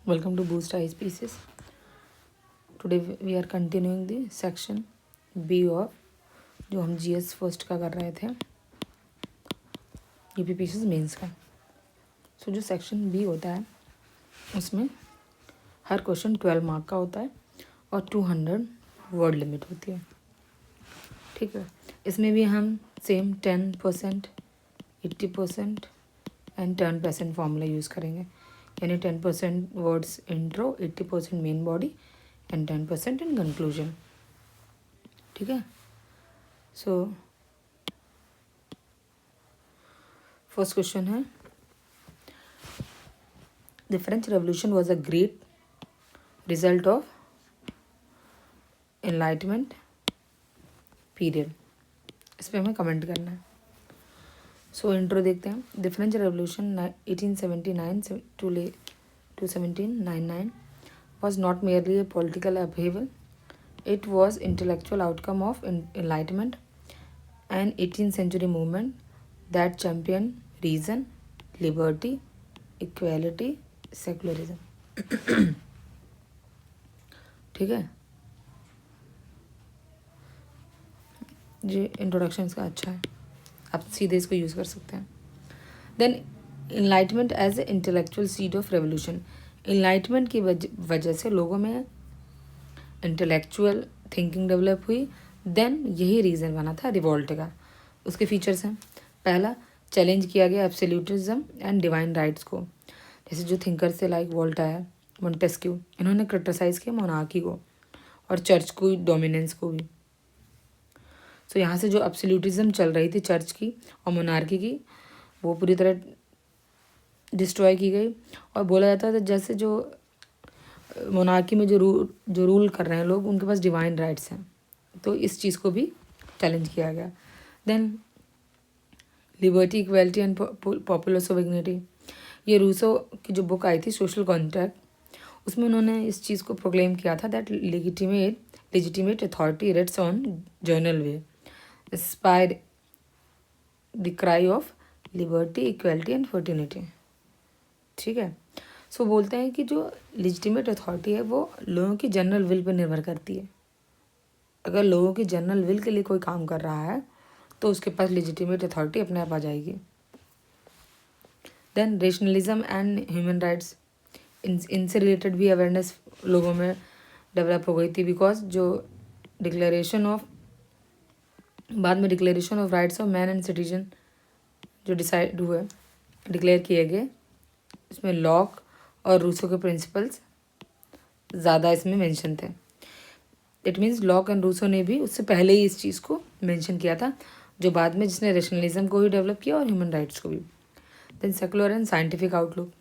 Welcome to Boost Eye Species. Today we are continuing the section B of जो हम GS first का कर रहे थे यूपी पीसीएस मेंस का. सो जो सेक्शन बी होता है उसमें हर क्वेश्चन 12 मार्क का होता है और 200 वर्ड लिमिट होती है. ठीक है. इसमें भी हम सेम 10%, 80% एंड 10% फॉर्मूला यूज़ करेंगे. यानी 10% words intro, 80% main body and 10% in conclusion. ठीक है. सो फर्स्ट क्वेश्चन है, the French revolution was a great result of enlightenment period. इस पर हमें कमेंट करना है. सो इंट्रो देखते हैं. The French revolution 1879 to 1799 was not merely a political upheaval. It was intellectual outcome of enlightenment, an 18th century movement that championed reason, liberty, equality, secularism. ठीक है. ये इंट्रोडक्शन इसका अच्छा है, आप सीधे इसको यूज़ कर सकते हैं. Then enlightenment age a intellectual seed of revolution. Enlightenment की वजह से लोगों में इंटेलेक्चुअल थिंकिंग डेवलप हुई. देन यही रीज़न बना था रिवॉल्ट का. उसके फीचर्स हैं, पहला चैलेंज किया गया एब्सोल्यूटिज्म एंड डिवाइन राइट्स को. जैसे जो थिंकर्स थे लाइक वोल्टायर, मोंटेस्क्यू, इन्होंने क्रिटिसाइज़ किया मोनार्की को और चर्च को डोमिनेंस को भी. सो यहाँ से जो एब्सोल्यूटिज्म चल रही थी चर्च की और मोनार्की की, वो पूरी तरह डिस्ट्रॉय की गई. और बोला जाता था जैसे जो मोनार्की में जो रूल कर रहे हैं लोग, उनके पास डिवाइन राइट्स हैं. तो इस चीज़ को भी चैलेंज किया गया. Then liberty, equality and popular sovereignty. ये रूसो की जो बुक आई थी सोशल कॉन्ट्रैक्ट, उसमें उन्होंने इस चीज़ को प्रोक्लेम किया था that legitimate authority rates on journal way inspired the cry of liberty, equality and fraternity. ठीक है. सो बोलते हैं कि जो लेजिटिमेट अथॉरिटी है वो लोगों की जनरल विल पर निर्भर करती है. अगर लोगों की जनरल विल के लिए कोई काम कर रहा है तो उसके पास लेजिटिमेट अथॉरिटी अपने आप आ जाएगी. Then rationalism and human rights, इनसे रिलेटेड भी अवेयरनेस लोगों में डेवलप हो गई थी. बिकॉज जो बाद में declaration of rights of man and citizen जो डिक्लेयर किए गए, इसमें लॉक और रूसो के प्रिंसिपल्स ज़्यादा इसमें मेंशन थे. It means Locke and Rousseau ने भी उससे पहले ही इस चीज़ को मेंशन किया था, जो बाद में जिसने रेशनलिज्म को भी डेवलप किया और ह्यूमन राइट्स को भी. Then secular and scientific outlook.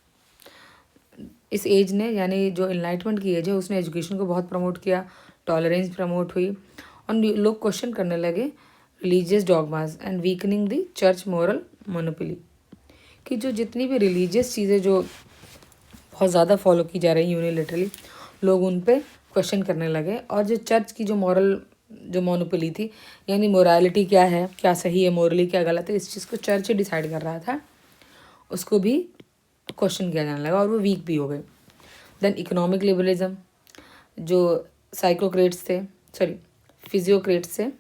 इस एज ने, यानी जो एनलाइटमेंट की एज है, उसने एजुकेशन को बहुत प्रमोट किया, टॉलरेंस प्रमोट हुई और लोग क्वेश्चन करने लगे religious dogmas and weakening the church moral monopoly. कि जो जितनी भी रिलीजियस चीज़ें जो बहुत ज़्यादा फॉलो की जा रही यूनिलेटरली, लोग उन पे क्वेश्चन करने लगे. और जो चर्च की जो मॉरल जो मोनोपोली थी, यानी मोरालिटी क्या है, क्या सही है, मोरली क्या गलत है, इस चीज़ को चर्च ही डिसाइड कर रहा था, उसको भी क्वेश्चन किया जाने लगा और वो वीक भी हो गए. देन इकोनॉमिक लिबरलिज्म, जो फिजियोक्रेट्स थे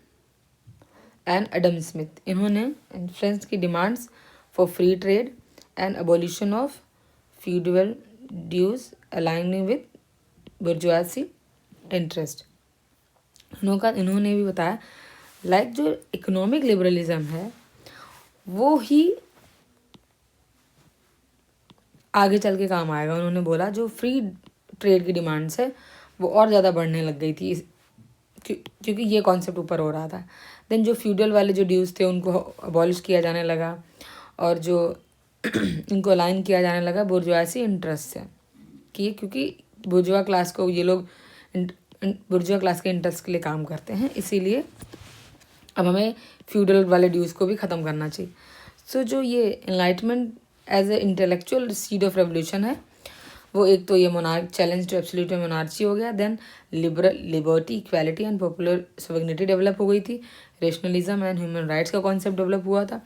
एंड एडम स्मिथ, इन्होंने फ्रेंच की demands for free trade and abolition of feudal dues aligning with bourgeoisie interest. इन्होंने भी बताया लाइक जो इकोनॉमिक लिबरलिज्म है वो ही आगे चल के काम आएगा. उन्होंने बोला जो फ्री ट्रेड की डिमांड्स है वो और ज़्यादा बढ़ने लग गई थी क्योंकि ये कॉन्सेप्ट ऊपर हो रहा था. देन जो फ्यूडल वाले जो ड्यूज थे उनको अबॉलिश किया जाने लगा और जो इनको अलाइन किया जाने लगा बुर्जुआसी इंटरेस्ट से, कि क्योंकि बुर्जुआ क्लास को ये लोग बुर्जुआ क्लास के इंटरेस्ट के लिए काम करते हैं, इसीलिए अब हमें फ्यूडल वाले ड्यूज को भी ख़त्म करना चाहिए. सो जो ये enlightenment as a intellectual seed of revolution है, वो एक तो ये monarch challenge to absolute monarchy हो गया. Then liberty, equality and popular sovereignty develop हो गई थी. रेशनलिज्म एंड ह्यूमन राइट्स का कॉन्सेप्ट डेवलप हुआ था.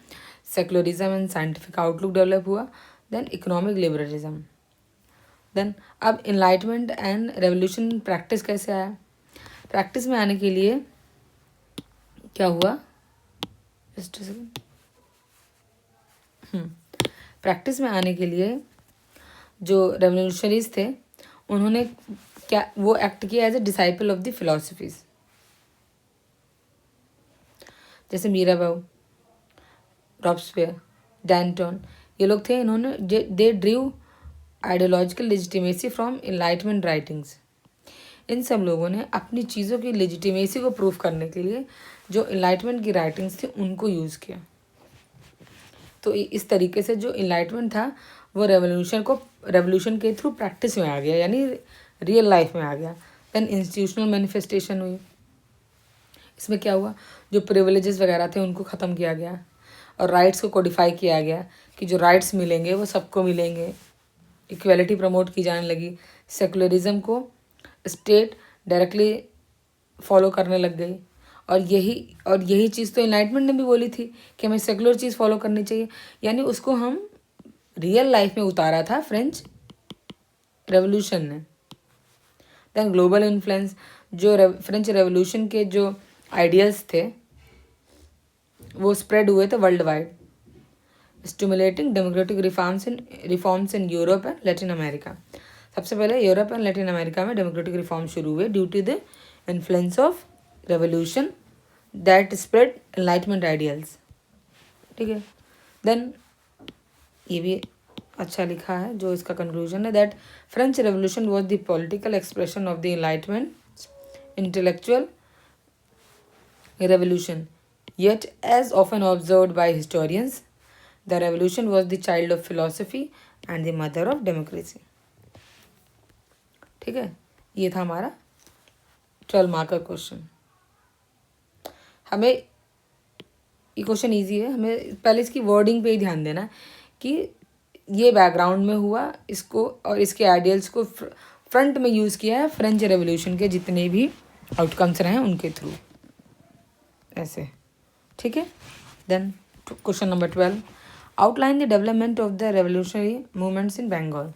Secularism and scientific outlook develop हुआ. Then economic liberalism. देन अब इनलाइटमेंट एंड रेवोल्यूशन प्रैक्टिस कैसे आया? प्रैक्टिस में आने के लिए क्या हुआ? जस्ट प्रैक्टिस में आने के लिए जो रेवोल्यूशनरीज थे उन्होंने क्या वो एक्ट किया as a disciple of the philosophies, जैसे मीराबाऊ, रॉब्सपेयर, डैंटन, ये लोग थे। इन्होंने they derive ideological legitimacy from enlightenment writings. इन सब लोगों ने अपनी चीज़ों की लेजिटिमेसी को प्रूव करने के लिए जो इनलाइटमेंट की राइटिंग्स थी उनको यूज़ किया। तो इस तरीके से जो इनलाइटमेंट था वो रेवोल्यूशन के थ्रू प्रैक्टिस में आ गया, यानी रियल लाइफ में आ गया। देन इंस्टीट्यूशनल मैनिफेस्टेशन हुई। इसमें क्या हुआ? जो प्रिविलेजेस वगैरह थे उनको ख़त्म किया गया और राइट्स को कोडिफाई किया गया कि जो राइट्स मिलेंगे वो सबको मिलेंगे। इक्वेलिटी प्रमोट की जाने लगी। सेकुलरिज्म को स्टेट डायरेक्टली फॉलो करने लग गई। और यही चीज़ तो इनलाइटमेंट ने भी बोली थी कि हमें सेकुलर चीज़ फॉलो करनी चाहिए, यानी उसको हम रियल लाइफ में उतारा था फ्रेंच रेवोल्यूशन ने। देन ग्लोबल इन्फ्लुएंस, जो फ्रेंच रेवोल्यूशन के जो आइडियाज़ थे वो स्प्रेड हुए थे world wide, stimulating democratic reforms in Europe and Latin America. सबसे पहले यूरोप एंड लैटिन अमेरिका में डेमोक्रेटिक रिफॉर्म शुरू हुए due to the influence of revolution that spread enlightenment ideals. ठीक है। देन ये भी अच्छा लिखा है जो इसका कंक्लूजन है, that French revolution was the political expression of the enlightenment intellectual revolution, yet as often observed by historians, the revolution was the child of philosophy and the mother of democracy. ठीक है, ये था हमारा 12 marker question. हमें ये question easy है, हमें पहले इसकी वर्डिंग पे ही ध्यान देना कि ये बैकग्राउंड में हुआ, इसको और इसके आइडियल्स को फ्रंट में यूज़ किया है फ्रेंच रेवोल्यूशन के जितने भी आउटकम्स रहे उनके थ्रू, ऐसे। ठीक है। Then question number 12, outline the development of the revolutionary movements in Bengal.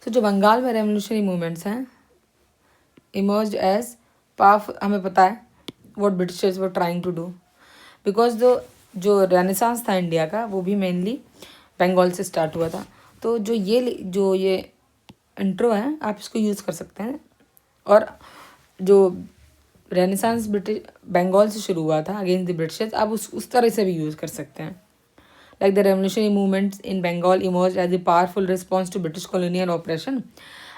तो जो बंगाल में रेवोल्यूशनरी मूवमेंट्स हैं इमर्ज एज पावरफुल, हमें पता है what Britishers were trying to do, because जो रेनेसांस था इंडिया का वो भी मेनली बंगाल से स्टार्ट हुआ था। तो जो ये इंट्रो है आप इसको यूज़ कर सकते हैं, और जो रेनेसांस ब्रिटिश बंगाल से शुरू हुआ था अगेंस्ट द ब्रिटिशर्स, आप उस तरह से भी यूज़ कर सकते हैं। Like the revolutionary movements in Bengal emerge as a powerful response to British colonial operation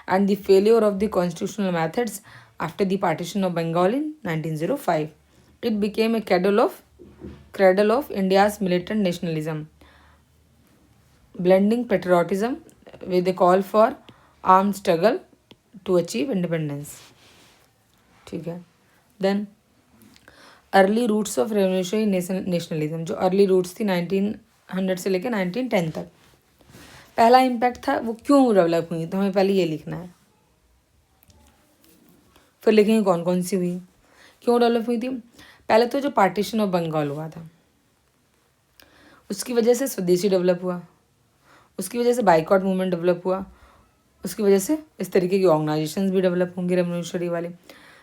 and the failure of the constitutional methods after the partition of Bengal in 1905. It became a cradle of India's militant nationalism, blending patriotism with a call for armed struggle to achieve independence. ठीक है। Then early roots of revolutionary nationalism, जो early roots थी 1900 से लेकर 1910 तक। पहला impact था वो क्यों डेवलप हुई, तो हमें पहले ये लिखना है, फिर लिखेंगे कौन कौन सी हुई, क्यों डेवलप हुई थी। पहले तो जो पार्टीशन ऑफ बंगाल हुआ था उसकी वजह से स्वदेशी डेवलप हुआ, उसकी वजह से बाइकआउट मूवमेंट डेवलप हुआ, उसकी वजह से इस तरीके की ऑर्गेनाइजेशंस भी डेवलप होंगी रेवोल्यूशनरी वाले।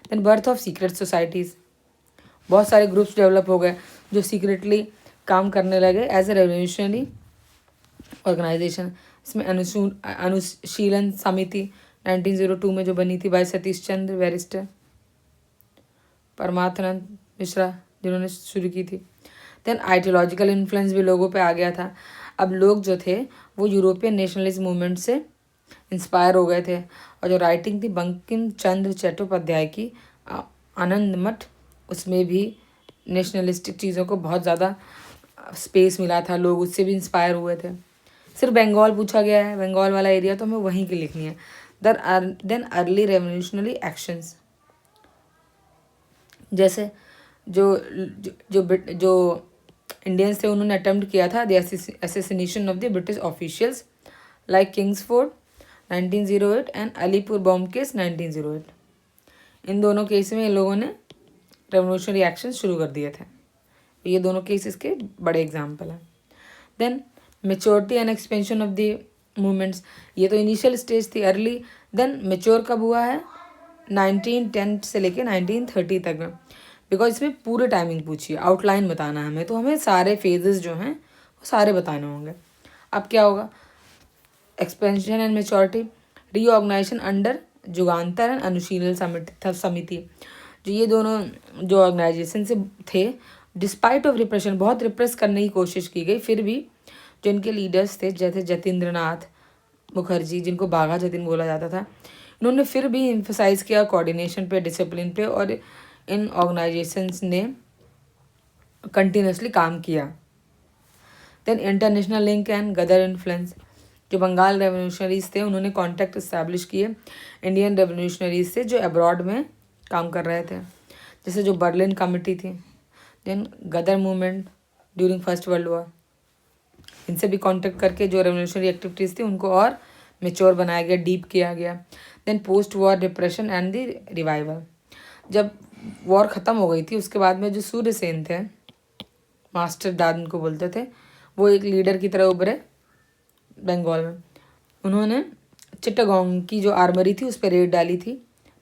Then birth of secret societies, बहुत सारे ग्रुप्स डेवलप हो गए जो सीक्रेटली काम करने लगे एज ए रेवोल्यूशनरी ऑर्गेनाइजेशन। इसमें अनुशीलन समिति 1902 में जो बनी थी बाय सतीश चंद्र बैरिस्टर, परमात्मानंद मिश्रा जिन्होंने शुरू की थी। देन आइडियोलॉजिकल इन्फ्लुएंस भी लोगों पे आ गया था। अब लोग जो थे वो यूरोपियन नेशनलिस्ट मूवमेंट से इंस्पायर हो गए थे, और जो राइटिंग थी बंकिम चंद्र चट्टोपाध्याय की आनंद मठ, उसमें भी नेशनलिस्टिक चीज़ों को बहुत ज़्यादा स्पेस मिला था, लोग उससे भी इंस्पायर हुए थे। सिर्फ बंगाल पूछा गया है, बंगाल वाला एरिया तो हमें वहीं की लिखनी है। देन अर्ली रेवोल्यूशनरी एक्शंस, जैसे जो जो जो, जो इंडियंस थे उन्होंने अटेम्प्ट किया था the assassination of the British officials like Kingsford 1908 and Alipur bomb case 1908। इन दोनों केस में इन लोगों ने रेवोल्यूशनरी एक्शन शुरू कर दिए थे। ये दोनों केसेस के बड़े एग्जाम्पल हैं। Then maturity and expansion of the movements, ये तो इनिशियल स्टेज थी, अर्ली। देन मेच्योर कब हुआ है? 1910 से लेके 1930 तक में, बिकॉज इसमें पूरे टाइमिंग पूछी है, आउटलाइन बताना है हमें, तो हमें सारे फेजेस जो हैं वो सारे बताने होंगे। अब क्या होगा? Expansion and maturity, reorganization under Jugantar and Anushilan Samiti, जो ये दोनों जो ऑर्गेनाइजेशन से थे, डिस्पाइट ऑफ रिप्रेशन, बहुत रिप्रेस करने की कोशिश की गई, फिर भी जो इनके लीडर्स थे जैसे जतीन्द्रनाथ मुखर्जी, जिनको बाघा जतीन बोला जाता था, इन्होंने फिर भी एम्फसाइज किया कोऑर्डिनेशन पे, डिसिप्लिन पे, और इन ऑर्गेनाइजेशंस ने कंटिन्यूसली काम किया। Then international link and Ghadar influence, जो बंगाल रेवोल्यूशनरीज थे उन्होंने कॉन्टैक्ट इस्टेब्लिश किए इंडियन रेवोल्यूशनरीज से जो अब्रॉड में काम कर रहे थे, जैसे जो बर्लिन कमिटी थी। Then Ghadar movement during first world war, इनसे भी कांटेक्ट करके जो रेवोल्यूशनरी एक्टिविटीज़ थी उनको और मेच्योर बनाया गया, डीप किया गया। Then post war depression and the revival, जब वॉर ख़त्म हो गई थी उसके बाद में जो सूर्यसेन थे, मास्टर दाद उनको बोलते थे, वो एक लीडर की तरह उभरे बंगाल में। उन्होंने चिट्टागोंग की जो आर्मरी थी उस पर रेड डाली थी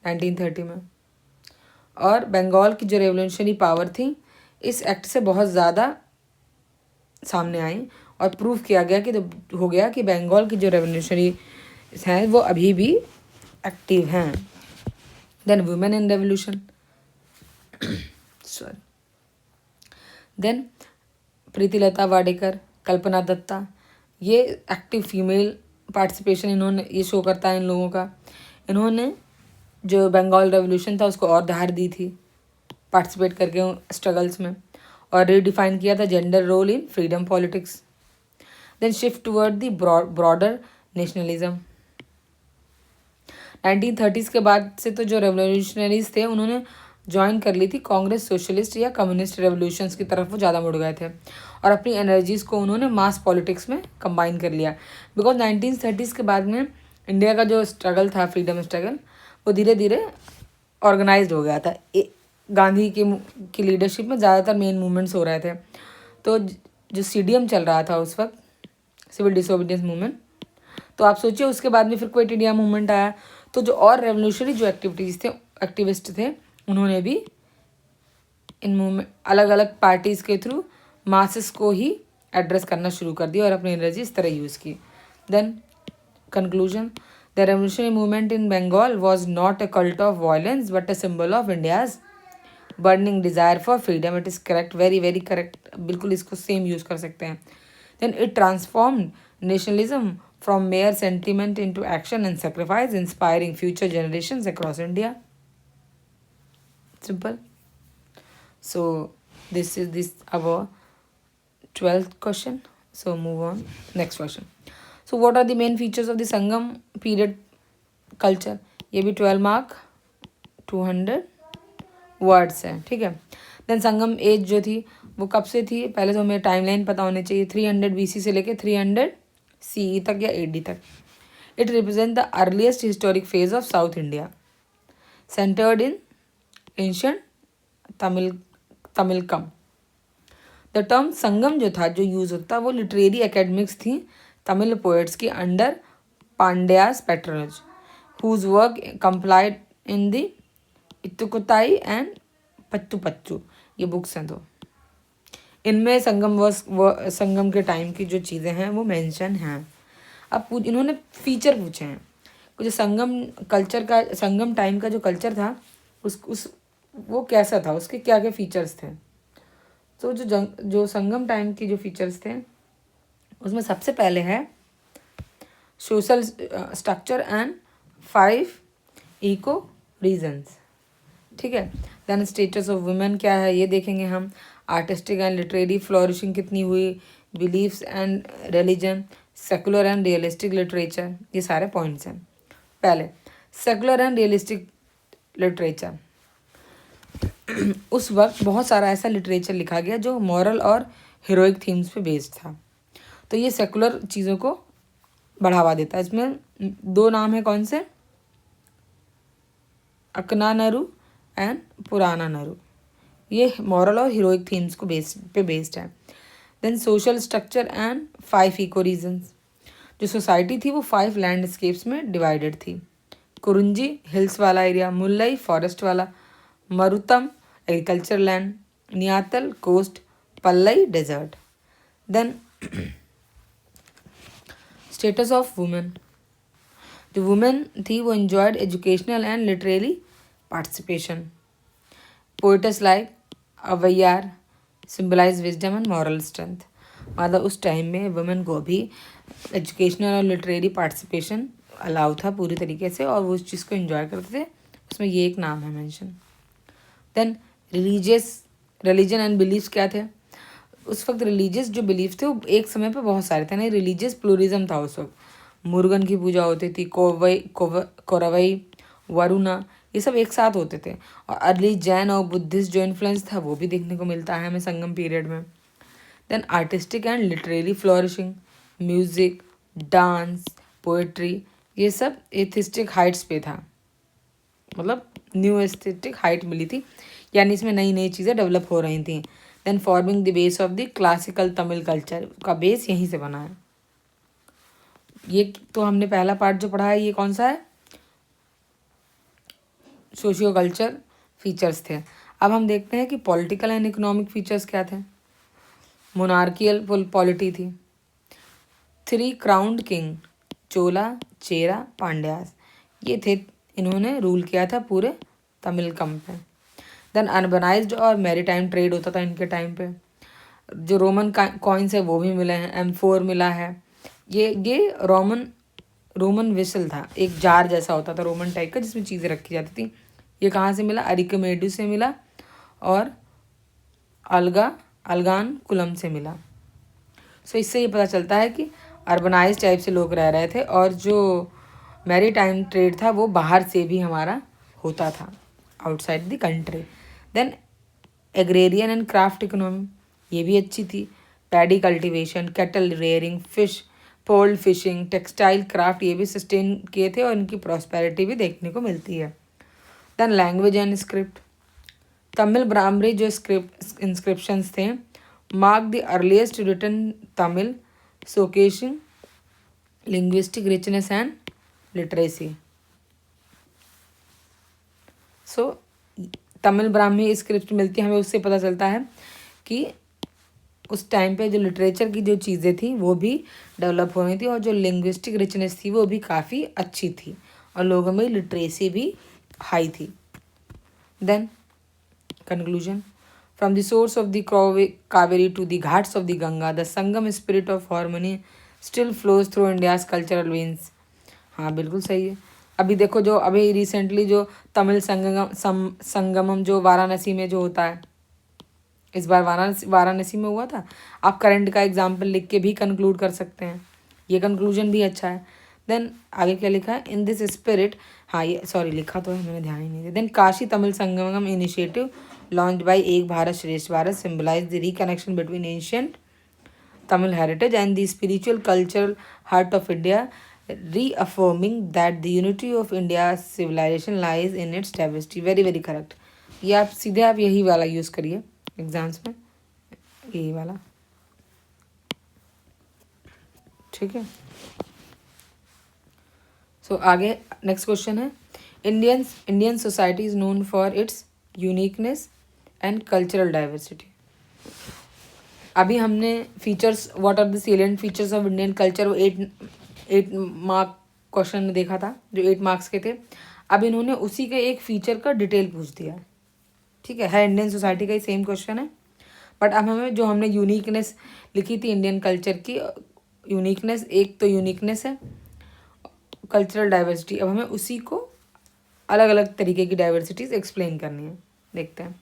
1930 में, और बंगाल की जो रेवोल्यूशनरी पावर थी इस एक्ट से बहुत ज़्यादा सामने आई, और प्रूव किया गया कि हो गया कि बंगाल की जो रेवोल्यूशनरी हैं वो अभी भी एक्टिव हैं। Then women in revolution, sorry, then Pritilata Wadekar, Kalpana Dutta, ये एक्टिव फीमेल पार्टिसिपेशन इन्होंने, ये शो करता है इन लोगों का। इन्होंने जो बंगाल रेवोल्यूशन था उसको और धार दी थी पार्टिसिपेट करके स्ट्रगल्स में, और रीडिफाइन किया था gender role in freedom politics. Then shift toward the broader nationalism, 1930s के बाद से तो जो रेवोल्यूशनरीज थे उन्होंने ज्वाइन कर ली थी कांग्रेस, सोशलिस्ट या कम्युनिस्ट रेवोल्यूशंस की तरफ वो ज़्यादा मुड़ गए थे, और अपनी एनर्जीज़ को उन्होंने मास पॉलिटिक्स में कंबाइन कर लिया। बिकॉज 1930s के बाद में इंडिया का जो स्ट्रगल था, फ्रीडम स्ट्रगल, वो धीरे धीरे ऑर्गेनाइज्ड हो गया था। गांधी की लीडरशिप में ज़्यादातर मेन मूवमेंट्स हो रहे थे, तो जो CDM चल रहा था उस वक्त, सिविल डिसोबीडियंस मूवमेंट, तो आप सोचिए उसके बाद में फिर क्विट इंडिया मूवमेंट आया, तो जो और रेवोल्यूशनरी जो एक्टिविस्ट थे उन्होंने भी इन मूवमेंट अलग अलग पार्टीज़ के थ्रू मासेस को ही एड्रेस करना शुरू कर दिया और अपनी एनर्जी इस तरह यूज़ की। Then conclusion, the revolutionary movement in Bengal was not a cult of violence but a symbol of India's burning desire for freedom. It is correct, very very correct, बिल्कुल इसको सेम यूज़ कर सकते हैं। Then it transformed nationalism from mere sentiment into action and sacrifice, inspiring future generations across India. Simple. So this is our 12th question. So move on. Next question. So what are the main features of the Sangam period culture? ये भी 12 mark 200 words हैं, ठीक है। Then संगम as जो थी वो कब से थी, पहले तो हमें टाइमलाइन पता होनी चाहिए, 300 BC से लेके 300 CE तक या AD तक। It represent the earliest historic phase of South India, centred in ancient Tamilakam. The term Sangam जो था, जो यूज होता, वो लिटरेरी एकेडमिक्स थी तमिल पोएट्स की under Pandyas patronage, whose work compiled in the Ettuthogai and Pattu Pattu, ये बुक्स हैं। तो इनमें संगम के टाइम की जो चीज़ें हैं वो मेंशन हैं। अब इन्होंने फीचर पूछे हैं, जो संगम कल्चर का, संगम टाइम का जो कल्चर था उस वो कैसा था, उसके क्या क्या फीचर्स थे। तो जो संगम टाइम की जो फीचर्स थे उसमें सबसे पहले है social structure and 5 eco regions, ठीक है। देन स्टेटस ऑफ वुमेन क्या है ये देखेंगे हम, आर्टिस्टिक एंड लिटरेरी फ्लोरिशिंग कितनी हुई, beliefs and religion, secular and realistic literature, ये सारे पॉइंट्स हैं। पहले सेकुलर एंड रियलिस्टिक लिटरेचर, उस वक्त बहुत सारा ऐसा लिटरेचर लिखा गया जो मॉरल और हीरोइक थीम्स पे बेस्ड था, तो ये सेकुलर चीज़ों को बढ़ावा देता है। इसमें 2 नाम है, कौन से, अकनानरू एंड पुरानानरू, ये मॉरल और हीरोइक थीम्स को बेस्ड है। Then social structure and 5 eco regions, जो सोसाइटी थी वो 5 लैंडस्केप्स में डिवाइडेड थी। कुरुंजी हिल्स वाला एरिया, मुल्लई फॉरेस्ट वाला, Marutam agriculture land, Neithal coast, Palai desert. Then status of women, जो वुमेन थी वो enjoyed educational and literary participation. Poets like Avvaiyar symbolize wisdom and moral strength. मतलब उस टाइम में वुमेन को भी एजुकेशनल और लिटरेरी पार्टिसिपेशन अलाउ था पूरी तरीके से, और वो उस चीज़ को एंजॉय करते थे। उसमें ये एक नाम है mention. Then religion and beliefs क्या थे? उस वक्त रिलीजियस जो बिलीफ थे वो एक समय पे बहुत सारे थे, नहीं रिलीजियस प्लूरिज्म था उस वक्त। मुर्गन की पूजा होती थी, कोरवई, वरुणा, ये सब एक साथ होते थे। और अर्ली जैन और बुद्धिस्ट जो इन्फ्लुएंस था वो भी देखने को मिलता है हमें संगम पीरियड में। Then artistic and literary flourishing, music, dance, poetry, ये सब एथिस्टिक हाइट्स पे था, मतलब न्यू एस्थेटिक हाइट मिली थी, यानी इसमें नई नई चीज़ें डेवलप हो रही थी। Then forming the base of the classical Tamil culture, का बेस यहीं से बना है। ये तो हमने पहला पार्ट जो पढ़ा है ये कौन सा है? सोशियो कल्चर फीचर्स थे। अब हम देखते हैं कि पॉलिटिकल एंड इकोनॉमिक फीचर्स क्या थे। मोनार्कियल पॉलिटी थी। 3 क्राउंड किंग, चोला, चेरा, पांड्यास, ये थे, इन्होंने रूल किया था पूरे तमिलकम पे। देन अर्बनाइज्ड और मैरीटाइम ट्रेड होता था इनके टाइम पे। जो रोमन कॉइन्स है वो भी मिले हैं, M4 मिला है। ये रोमन विसल था, एक जार जैसा होता था रोमन टाइप का जिसमें चीज़ें रखी जाती थी। ये कहाँ से मिला? अरिकमेडू से मिला और अलगान कुलम से मिला। सो इससे ये पता चलता है कि अर्बनाइज टाइप से लोग रह रहे थे, और जो मैरी टाइम ट्रेड था वो बाहर से भी हमारा होता था, outside the country. Then agrarian and craft economy, ये भी अच्छी थी। Paddy cultivation, cattle rearing, fish pearl fishing, textile craft, ये भी सस्टेन किए थे और इनकी प्रॉस्पेरिटी भी देखने को मिलती है। Then language and script, Tamil Brahmi जो स्क्रिप्ट इंस्क्रिप्शंस थे mark the earliest written Tamil, showcasing linguistic richness and literacy. So Tamil Brahmi script मिलती है हमें, उससे पता चलता है कि उस टाइम पे जो लिटरेचर की जो चीज़ें थी वो भी डेवलप हो रही थी, और जो लिंग्विस्टिक रिचनेस थी वो भी काफ़ी अच्छी थी, और लोगों में लिटरेसी भी हाई थी। Then conclusion, from the source of the Kaveri to the ghats of the Ganga, the Sangam spirit of harmony still flows through India's cultural veins. हाँ बिल्कुल सही है। अभी देखो जो अभी रिसेंटली जो तमिल संगमम जो वाराणसी में जो होता है, इस बार वाराणसी में हुआ था। आप करंट का एग्जाम्पल लिख के भी कंक्लूड कर सकते हैं, ये कंक्लूजन भी अच्छा है। देन आगे क्या लिखा है? इन दिस स्पिरिट, हाँ ये सॉरी लिखा तो है, मैंने ध्यान ही नहीं दिया। Then Kashi Tamil Sangamam initiative launch by Ek Bharat Shreshtha Bharat symbolize the reconnection between ancient Tamil heritage and the spiritual cultural heart of India, reaffirming that the unity of India's civilization lies in its diversity. Very very correct. ये आप सीधे आप यही वाला use करिए exams में, यही वाला, ठीक है। सो आगे नेक्स्ट क्वेश्चन है, Indian society is known for its uniqueness and cultural diversity. अभी हमने features, what are the salient features of Indian culture, वो 8 मार्क क्वेश्चन में देखा था जो 8 मार्क्स के थे। अब इन्होंने उसी के एक फीचर का डिटेल पूछ दिया है, ठीक है इंडियन सोसाइटी का ही सेम क्वेश्चन है, बट अब हमें जो हमने यूनिकनेस लिखी थी इंडियन कल्चर की, यूनिकनेस एक तो यूनिकनेस है, कल्चरल डाइवर्सिटी, अब हमें उसी को अलग अलग तरीके की डाइवर्सिटीज एक्सप्लेन करनी है। देखते हैं।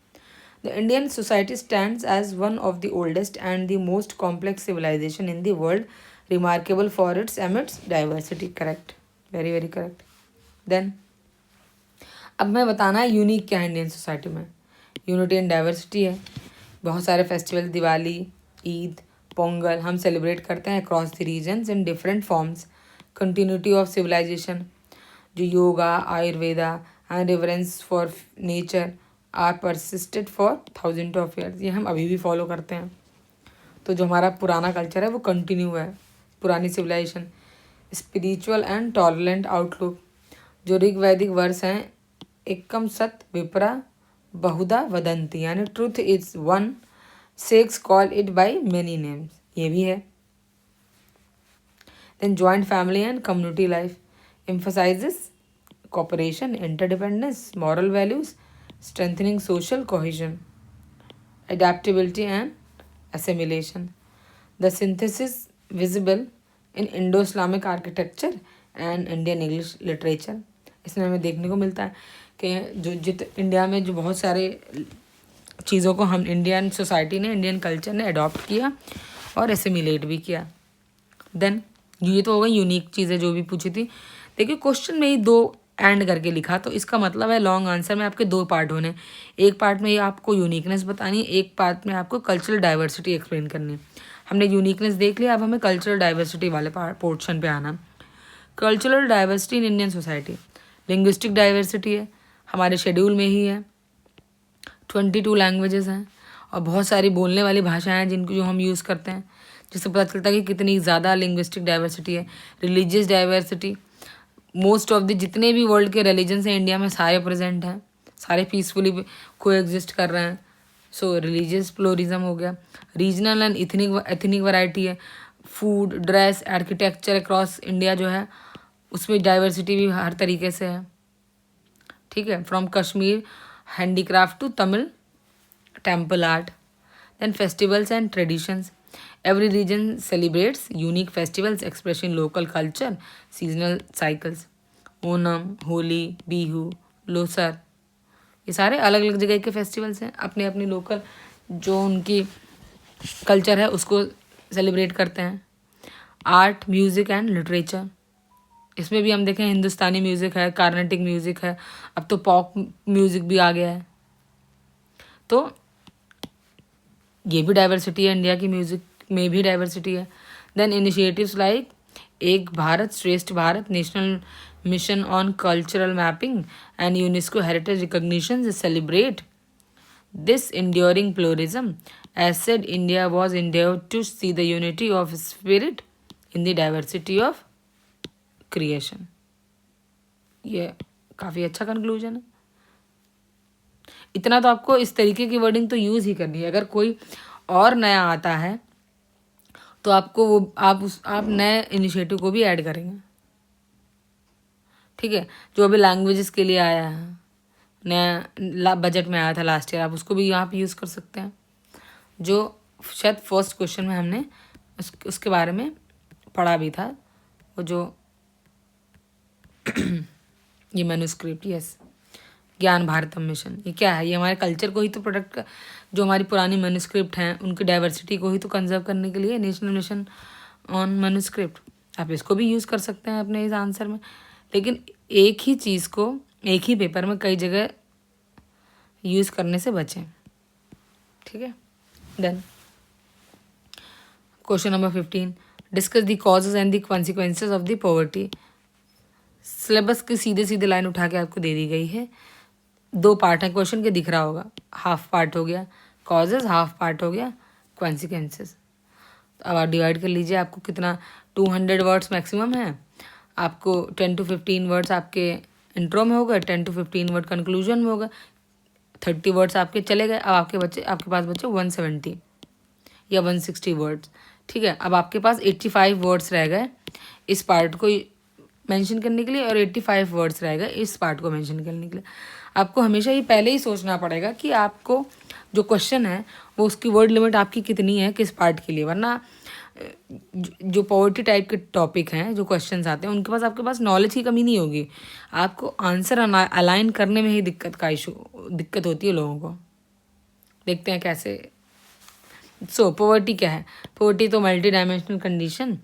The Indian society stands as one of the oldest and the most complex civilization in the world, remarkable for its immense diversity. Correct, very very correct. Then अब मैं बताना है यूनिक क्या है इंडियन सोसाइटी में। यूनिटी एंड डाइवर्सिटी है, बहुत सारे फेस्टिवल, दिवाली, ईद, पोंगल हम सेलिब्रेट करते हैं across the regions in different forms. Continuity of civilization, जो yoga, ayurveda and reverence for nature are persisted for 1000 of years, ये हम अभी भी फॉलो करते हैं। तो जो हमारा पुराना कल्चर है वो कंटिन्यू है, पुरानी civilization. Spiritual and tolerant outlook. जो ऋग वैदिक वर्स हैं, एकम सत विपरा बहुधा वदंती, यानी ट्रूथ इज वन, सेक्स call it by many names, ये भी है। Then joint family and community life emphasizes cooperation, interdependence, moral values, strengthening social cohesion, adaptability and assimilation. The synthesis visible in Indo-Islamic architecture and Indian English literature. इसमें हमें देखने को मिलता है कि जो इंडिया में जो बहुत सारे चीज़ों को हम इंडियन सोसाइटी ने, इंडियन कल्चर ने अडॉप्ट किया और एसिमिलेट भी किया। देन ये तो हो गई यूनिक चीज़ें जो भी पूछी थी। देखिए क्वेश्चन में ही दो एंड करके लिखा, तो इसका मतलब है लॉन्ग आंसर में आपके दो पार्ट होने। एक पार्ट में ये आपको यूनिकनेस बतानी है, एक पार्ट में आपको कल्चरल डाइवर्सिटी एक्सप्लेन करनी है। हमने यूनिकनेस देख लिया, अब हमें कल्चरल डाइवर्सिटी वाले पोर्शन पे आना। Cultural diversity in Indian society, linguistic diversity है, हमारे शेड्यूल में ही है। 22 लैंग्वेजेस हैं और बहुत सारी बोलने वाली भाषाएं हैं जिनको जो हम यूज़ करते हैं, जिससे पता चलता है कि कितनी ज़्यादा लिंग्विस्टिक डाइवर्सिटी है। Religious diversity, most of the जितने भी वर्ल्ड के रिलीजन्स हैं इंडिया में सारे प्रेजेंट हैं, सारे पीसफुली को एग्जिस्ट कर रहे हैं। सो रिलीजियस प्लोरिज्म हो गया। रीजनल एंड एथनिक वैरायटी है, food, dress, architecture across India जो है उसमें डाइवर्सिटी भी हर तरीके से है। ठीक है, from Kashmir handicraft to Tamil temple art. Then festivals and traditions, every region celebrates unique festivals expressing local culture, seasonal cycles. Onam, Holi, Bihu, Losar, ये सारे अलग अलग जगह के फेस्टिवल्स हैं, अपने अपनी लोकल जो उनकी कल्चर है उसको सेलिब्रेट करते हैं। आर्ट, म्यूज़िक एंड लिटरेचर, इसमें भी हम देखें हिंदुस्तानी म्यूज़िक है, कार्नेटिक म्यूज़िक है, अब तो पॉप म्यूज़िक भी आ गया है। तो ये भी डाइवर्सिटी है, इंडिया की म्यूज़िक में भी डाइवर्सिटी है। देन इनिशिएटिव्स लाइक एक Bharat Shreshtha Bharat, national mission on cultural mapping and UNESCO heritage recognition celebrate this enduring pluralism. As said, India was endowed to see the unity of spirit in the diversity of creation. ये काफ़ी अच्छा conclusion है। इतना तो आपको इस तरीके की वर्डिंग तो यूज़ ही करनी है। अगर कोई और नया आता है तो आपको वो आप नए इनिशिएटिव को भी ऐड करेंगे। ठीक है, जो अभी लैंग्वेजेस के लिए आया है, नया बजट में आया था लास्ट ईयर, आप उसको भी यहाँ पे यूज़ कर सकते हैं। जो शायद फर्स्ट क्वेश्चन में हमने उसके बारे में पढ़ा भी था, वो जो ये मैन्युस्क्रिप्ट, यस, ज्ञान भारतम मिशन, ये क्या है? ये हमारे कल्चर को ही तो प्रोटेक्ट कर, जो हमारी पुरानी मैन्युस्क्रिप्ट हैं उनकी डाइवर्सिटी को ही तो कंजर्व करने के लिए नेशनल मिशन ऑन मैन्युस्क्रिप्ट। आप इसको भी यूज़ कर सकते हैं अपने इस आंसर में, लेकिन एक ही चीज़ को एक ही पेपर में कई जगह यूज़ करने से बचें। ठीक है, then question number 15, discuss the causes and the consequences of the poverty. Syllabus की सीधे सीधे लाइन उठा के आपको दे दी गई है। दो पार्ट है क्वेश्चन के, दिख रहा होगा, हाफ पार्ट हो गया कॉजेज, हाफ पार्ट हो गया कॉन्सिक्वेंसेज। अब आप डिवाइड कर लीजिए, आपको कितना 200 वर्ड्स मैक्सिमम है, आपको 10 to 15 वर्ड्स आपके इंट्रो में होगा, 10 to 15 वर्ड कंक्लूजन में होगा, 30 वर्ड्स आपके चले गए। अब आपके पास बचे 170 या 160 वर्ड्स। ठीक है, अब आपके पास 85 वर्ड्स रह गए इस पार्ट को मेंशन करने के लिए और 85 वर्ड्स रह गए इस पार्ट को मेंशन करने के लिए। आपको हमेशा ये पहले ही सोचना पड़ेगा कि आपको जो क्वेश्चन है वो उसकी वर्ड लिमिट आपकी कितनी है किस पार्ट के लिए, वरना जो पॉवर्टी टाइप के टॉपिक हैं, जो क्वेश्चंस आते हैं, उनके पास आपके पास नॉलेज की कमी नहीं होगी, आपको आंसर अलाइन करने में ही दिक्कत होती है लोगों को। देखते हैं कैसे। पॉवर्टी क्या है? पॉवर्टी तो multi dimensional condition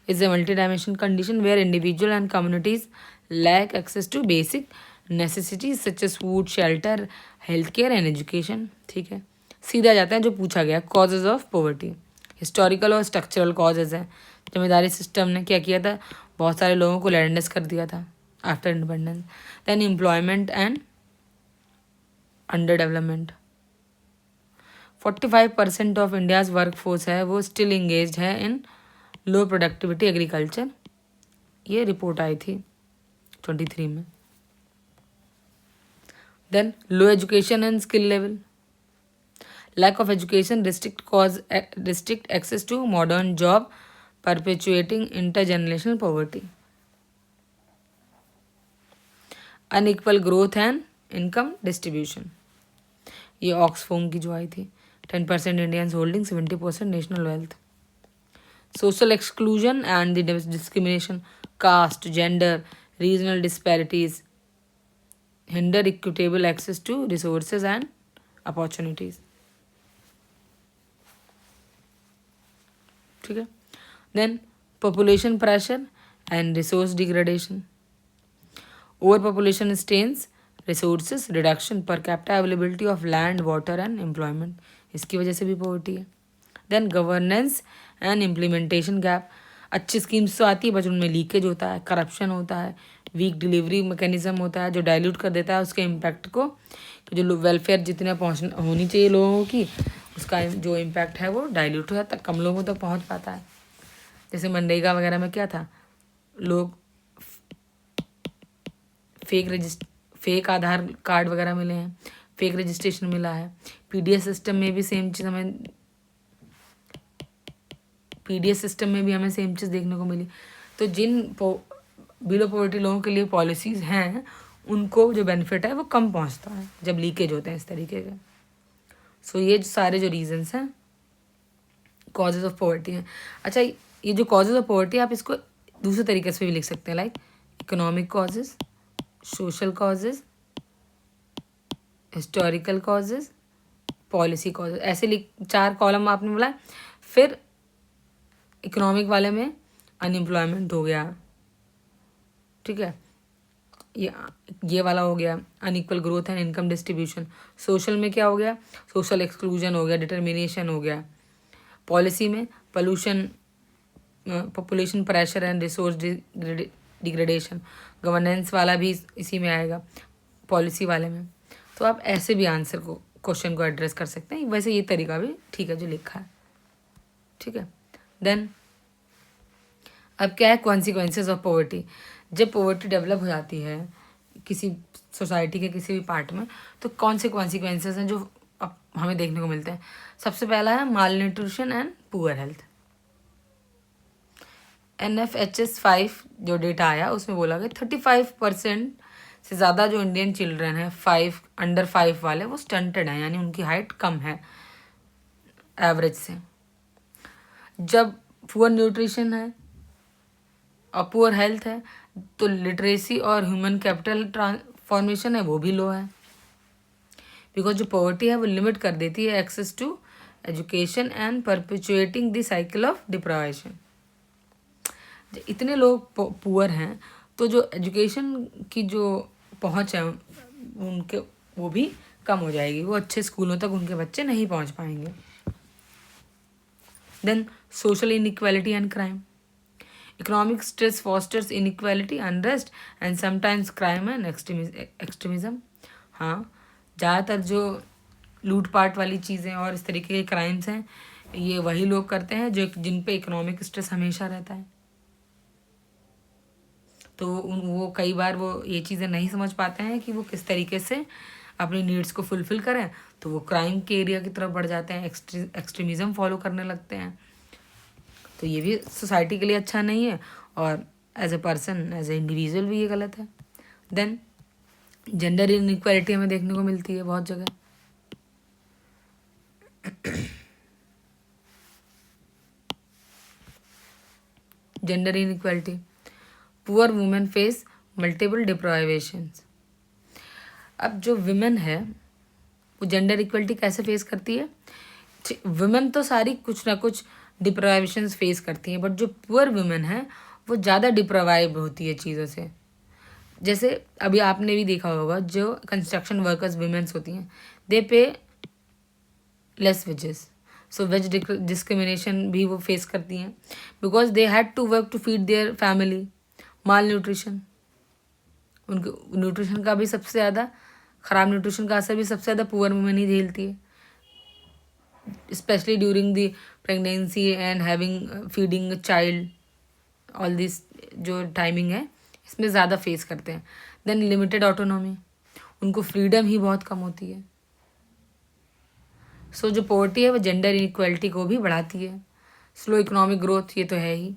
is a multi dimensional condition where individual and communities lack access to basic necessities such as food, shelter, health care and education. ठीक है, सीधा जाता है जो पूछा गया, कॉजेज ऑफ पॉवर्टी। हिस्टोरिकल और स्ट्रक्चरल कॉजेज हैं। जमींदारी सिस्टम ने क्या किया था, बहुत सारे लोगों को लैंडलेस कर दिया था after independence. Then employment and under development. 45% of India's work force है वो स्टिल इंगेज है इन लो प्रोडक्टिविटी एग्रीकल्चर। ये रिपोर्ट आई थी 23 में। Then low education and skill level, lack of education restrict access to modern job, perpetuating intergenerational poverty, unequal growth and income distribution। ये ऑक्सफोम की जो आई थी। 10% Indians holding 70% national wealth. Social exclusion and the discrimination, caste, gender, regional disparities hinder equitable access to resources and opportunities. ठीक है। Then population pressure and resource degradation, over population strains resources, reduction per capita availability of land, water and employment, इसकी वजह से भी poverty है। Then governance and implementation gap, अच्छी schemes तो आती है बट उनमें लीकेज होता है, करप्शन होता है, वीक डिलीवरी मैकेनिज्म होता है जो डाइल्यूट कर देता है उसके इम्पैक्ट को। तो जो वेलफेयर जितने पहुँच होनी चाहिए लोगों की, उसका जो इम्पैक्ट है वो डाइल्यूट हो जाता है, कम लोगों तक पहुँच पाता है। जैसे मनरेगा वगैरह में क्या था, लोग फेक आधार कार्ड वगैरह मिले हैं, फेक रजिस्ट्रेशन मिला है। पीडीएस सिस्टम में भी सेम चीज़ हमें सेम चीज़ देखने को मिली। तो जिन बिलो पॉवर्टी लोगों के लिए पॉलिसीज़ हैं उनको जो बेनिफिट है वो कम पहुंचता है जब लीकेज होते हैं इस तरीके के। सो ये सारे जो रीजंस हैं कॉजेज ऑफ पॉवर्टी हैं। अच्छा, ये जो कॉजेज ऑफ पॉवर्टी आप इसको दूसरे तरीके से भी लिख सकते हैं, like economic causes, social causes, historical causes, policy causes, ऐसे 4 कॉलम आपने बोला। फिर इकोनॉमिक वाले में अनएम्प्लॉयमेंट हो गया, ठीक है, ये वाला हो गया, unequal growth and income distribution. Social में क्या हो गया, सोशल एक्सक्लूजन हो गया, डिटर्मिनेशन हो गया। पॉलिसी में pollution, population pressure and resource degradation. Governance वाला भी इसी में आएगा, पॉलिसी वाले में। तो आप ऐसे भी आंसर को, क्वेश्चन को एड्रेस कर सकते हैं। वैसे ये तरीका भी ठीक है जो लिखा है, ठीक है। देन अब क्या है कॉन्सिक्वेंसेज ऑफ पॉवर्टी। जब पॉवर्टी डेवलप हो जाती है किसी सोसाइटी के किसी भी पार्ट में, तो कौन से कॉन्सिक्वेंसेज हैं जो अब हमें देखने को मिलते हैं। सबसे पहला है malnutrition and poor health. NFHS 5 जो डेटा आया उसमें बोला गया 35% से ज़्यादा जो इंडियन चिल्ड्रन है अंडर 5 वाले वो स्टंटेड हैं, यानी उनकी हाइट कम है एवरेज से। जब पुअर न्यूट्रिशन है और पुअर हेल्थ है तो लिटरेसी और ह्यूमन कैपिटल ट्रांसफॉर्मेशन है वो भी लो है, बिकॉज जो पॉवर्टी है वो लिमिट कर देती है access to education and perpetuating the cycle of deprivation. इतने लोग पुअर हैं तो जो एजुकेशन की जो पहुंच है उनके वो भी कम हो जाएगी, वो अच्छे स्कूलों तक उनके बच्चे नहीं पहुंच पाएंगे। Then social inequality and crime. Economic stress fosters inequality, unrest and sometimes crime and extremism. हाँ, ज़्यादातर जो लूटपाट वाली चीज़ें और इस तरीके के क्राइम्स हैं ये वही लोग करते हैं जो जिन पे इकोनॉमिक स्ट्रेस हमेशा रहता है। तो वो कई बार वो ये चीज़ें नहीं समझ पाते हैं कि वो किस तरीके से अपनी नीड्स को फुलफ़िल करें, तो वो क्राइम के एरिया की तरफ बढ़ जाते हैं, एक्सट्रीमिज़म फॉलो करने लगते हैं। तो ये भी सोसाइटी के लिए अच्छा नहीं है और as a person, as a individual भी ये गलत है। देन जेंडर इनइक्वालिटी हमें देखने को मिलती है बहुत जगह। Gender inequality, poor women face multiple deprivations. अब जो विमेन है वो जेंडर इक्वलिटी कैसे फेस करती है। वुमेन तो सारी कुछ ना कुछ डिप्राइवेशंस फेस करती हैं, बट जो पुअर वुमेन है वो ज़्यादा डिप्राइव होती है चीज़ों से। जैसे अभी आपने भी देखा होगा जो कंस्ट्रक्शन वर्कर्स वुमेन्स होती हैं they pay less wages, so wage discrimination भी वो फेस करती हैं because they had to work to feed their family. Malnutrition, उनके न्यूट्रिशन का भी सबसे ज़्यादा ख़राब न्यूट्रिशन का असर भी सबसे ज़्यादा पुअर वुमेन ही झेलती है, specially during the pregnancy and having feeding a child, all this जो टाइमिंग है इसमें ज़्यादा फेस करते हैं। देन लिमिटेड ऑटोनॉमी, उनको फ्रीडम ही बहुत कम होती है। सो जो पॉवर्टी है वो जेंडर इनइक्वालिटी को भी बढ़ाती है। स्लो इकोनॉमिक ग्रोथ, ये तो है ही,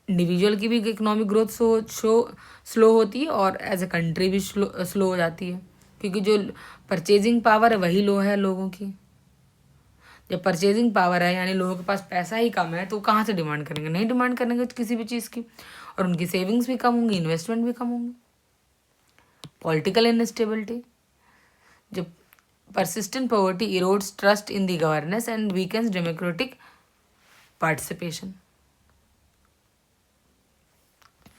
इंडिविजुअल की भी इकोनॉमिक ग्रोथ स्लो होती है और एज ए कंट्री भी स्लो हो जाती है, क्योंकि जो परचेजिंग पावर है वही लो है लोगों की। जब परचेजिंग पावर है यानी लोगों के पास पैसा ही कम है तो कहाँ से डिमांड करेंगे, नहीं डिमांड करेंगे किसी भी चीज़ की, और उनकी सेविंग्स भी कम होंगी, इन्वेस्टमेंट भी कम होंगी। पॉलिटिकल इनस्टेबिलिटी, जब persistent poverty erodes trust in the governance and weakens democratic participation।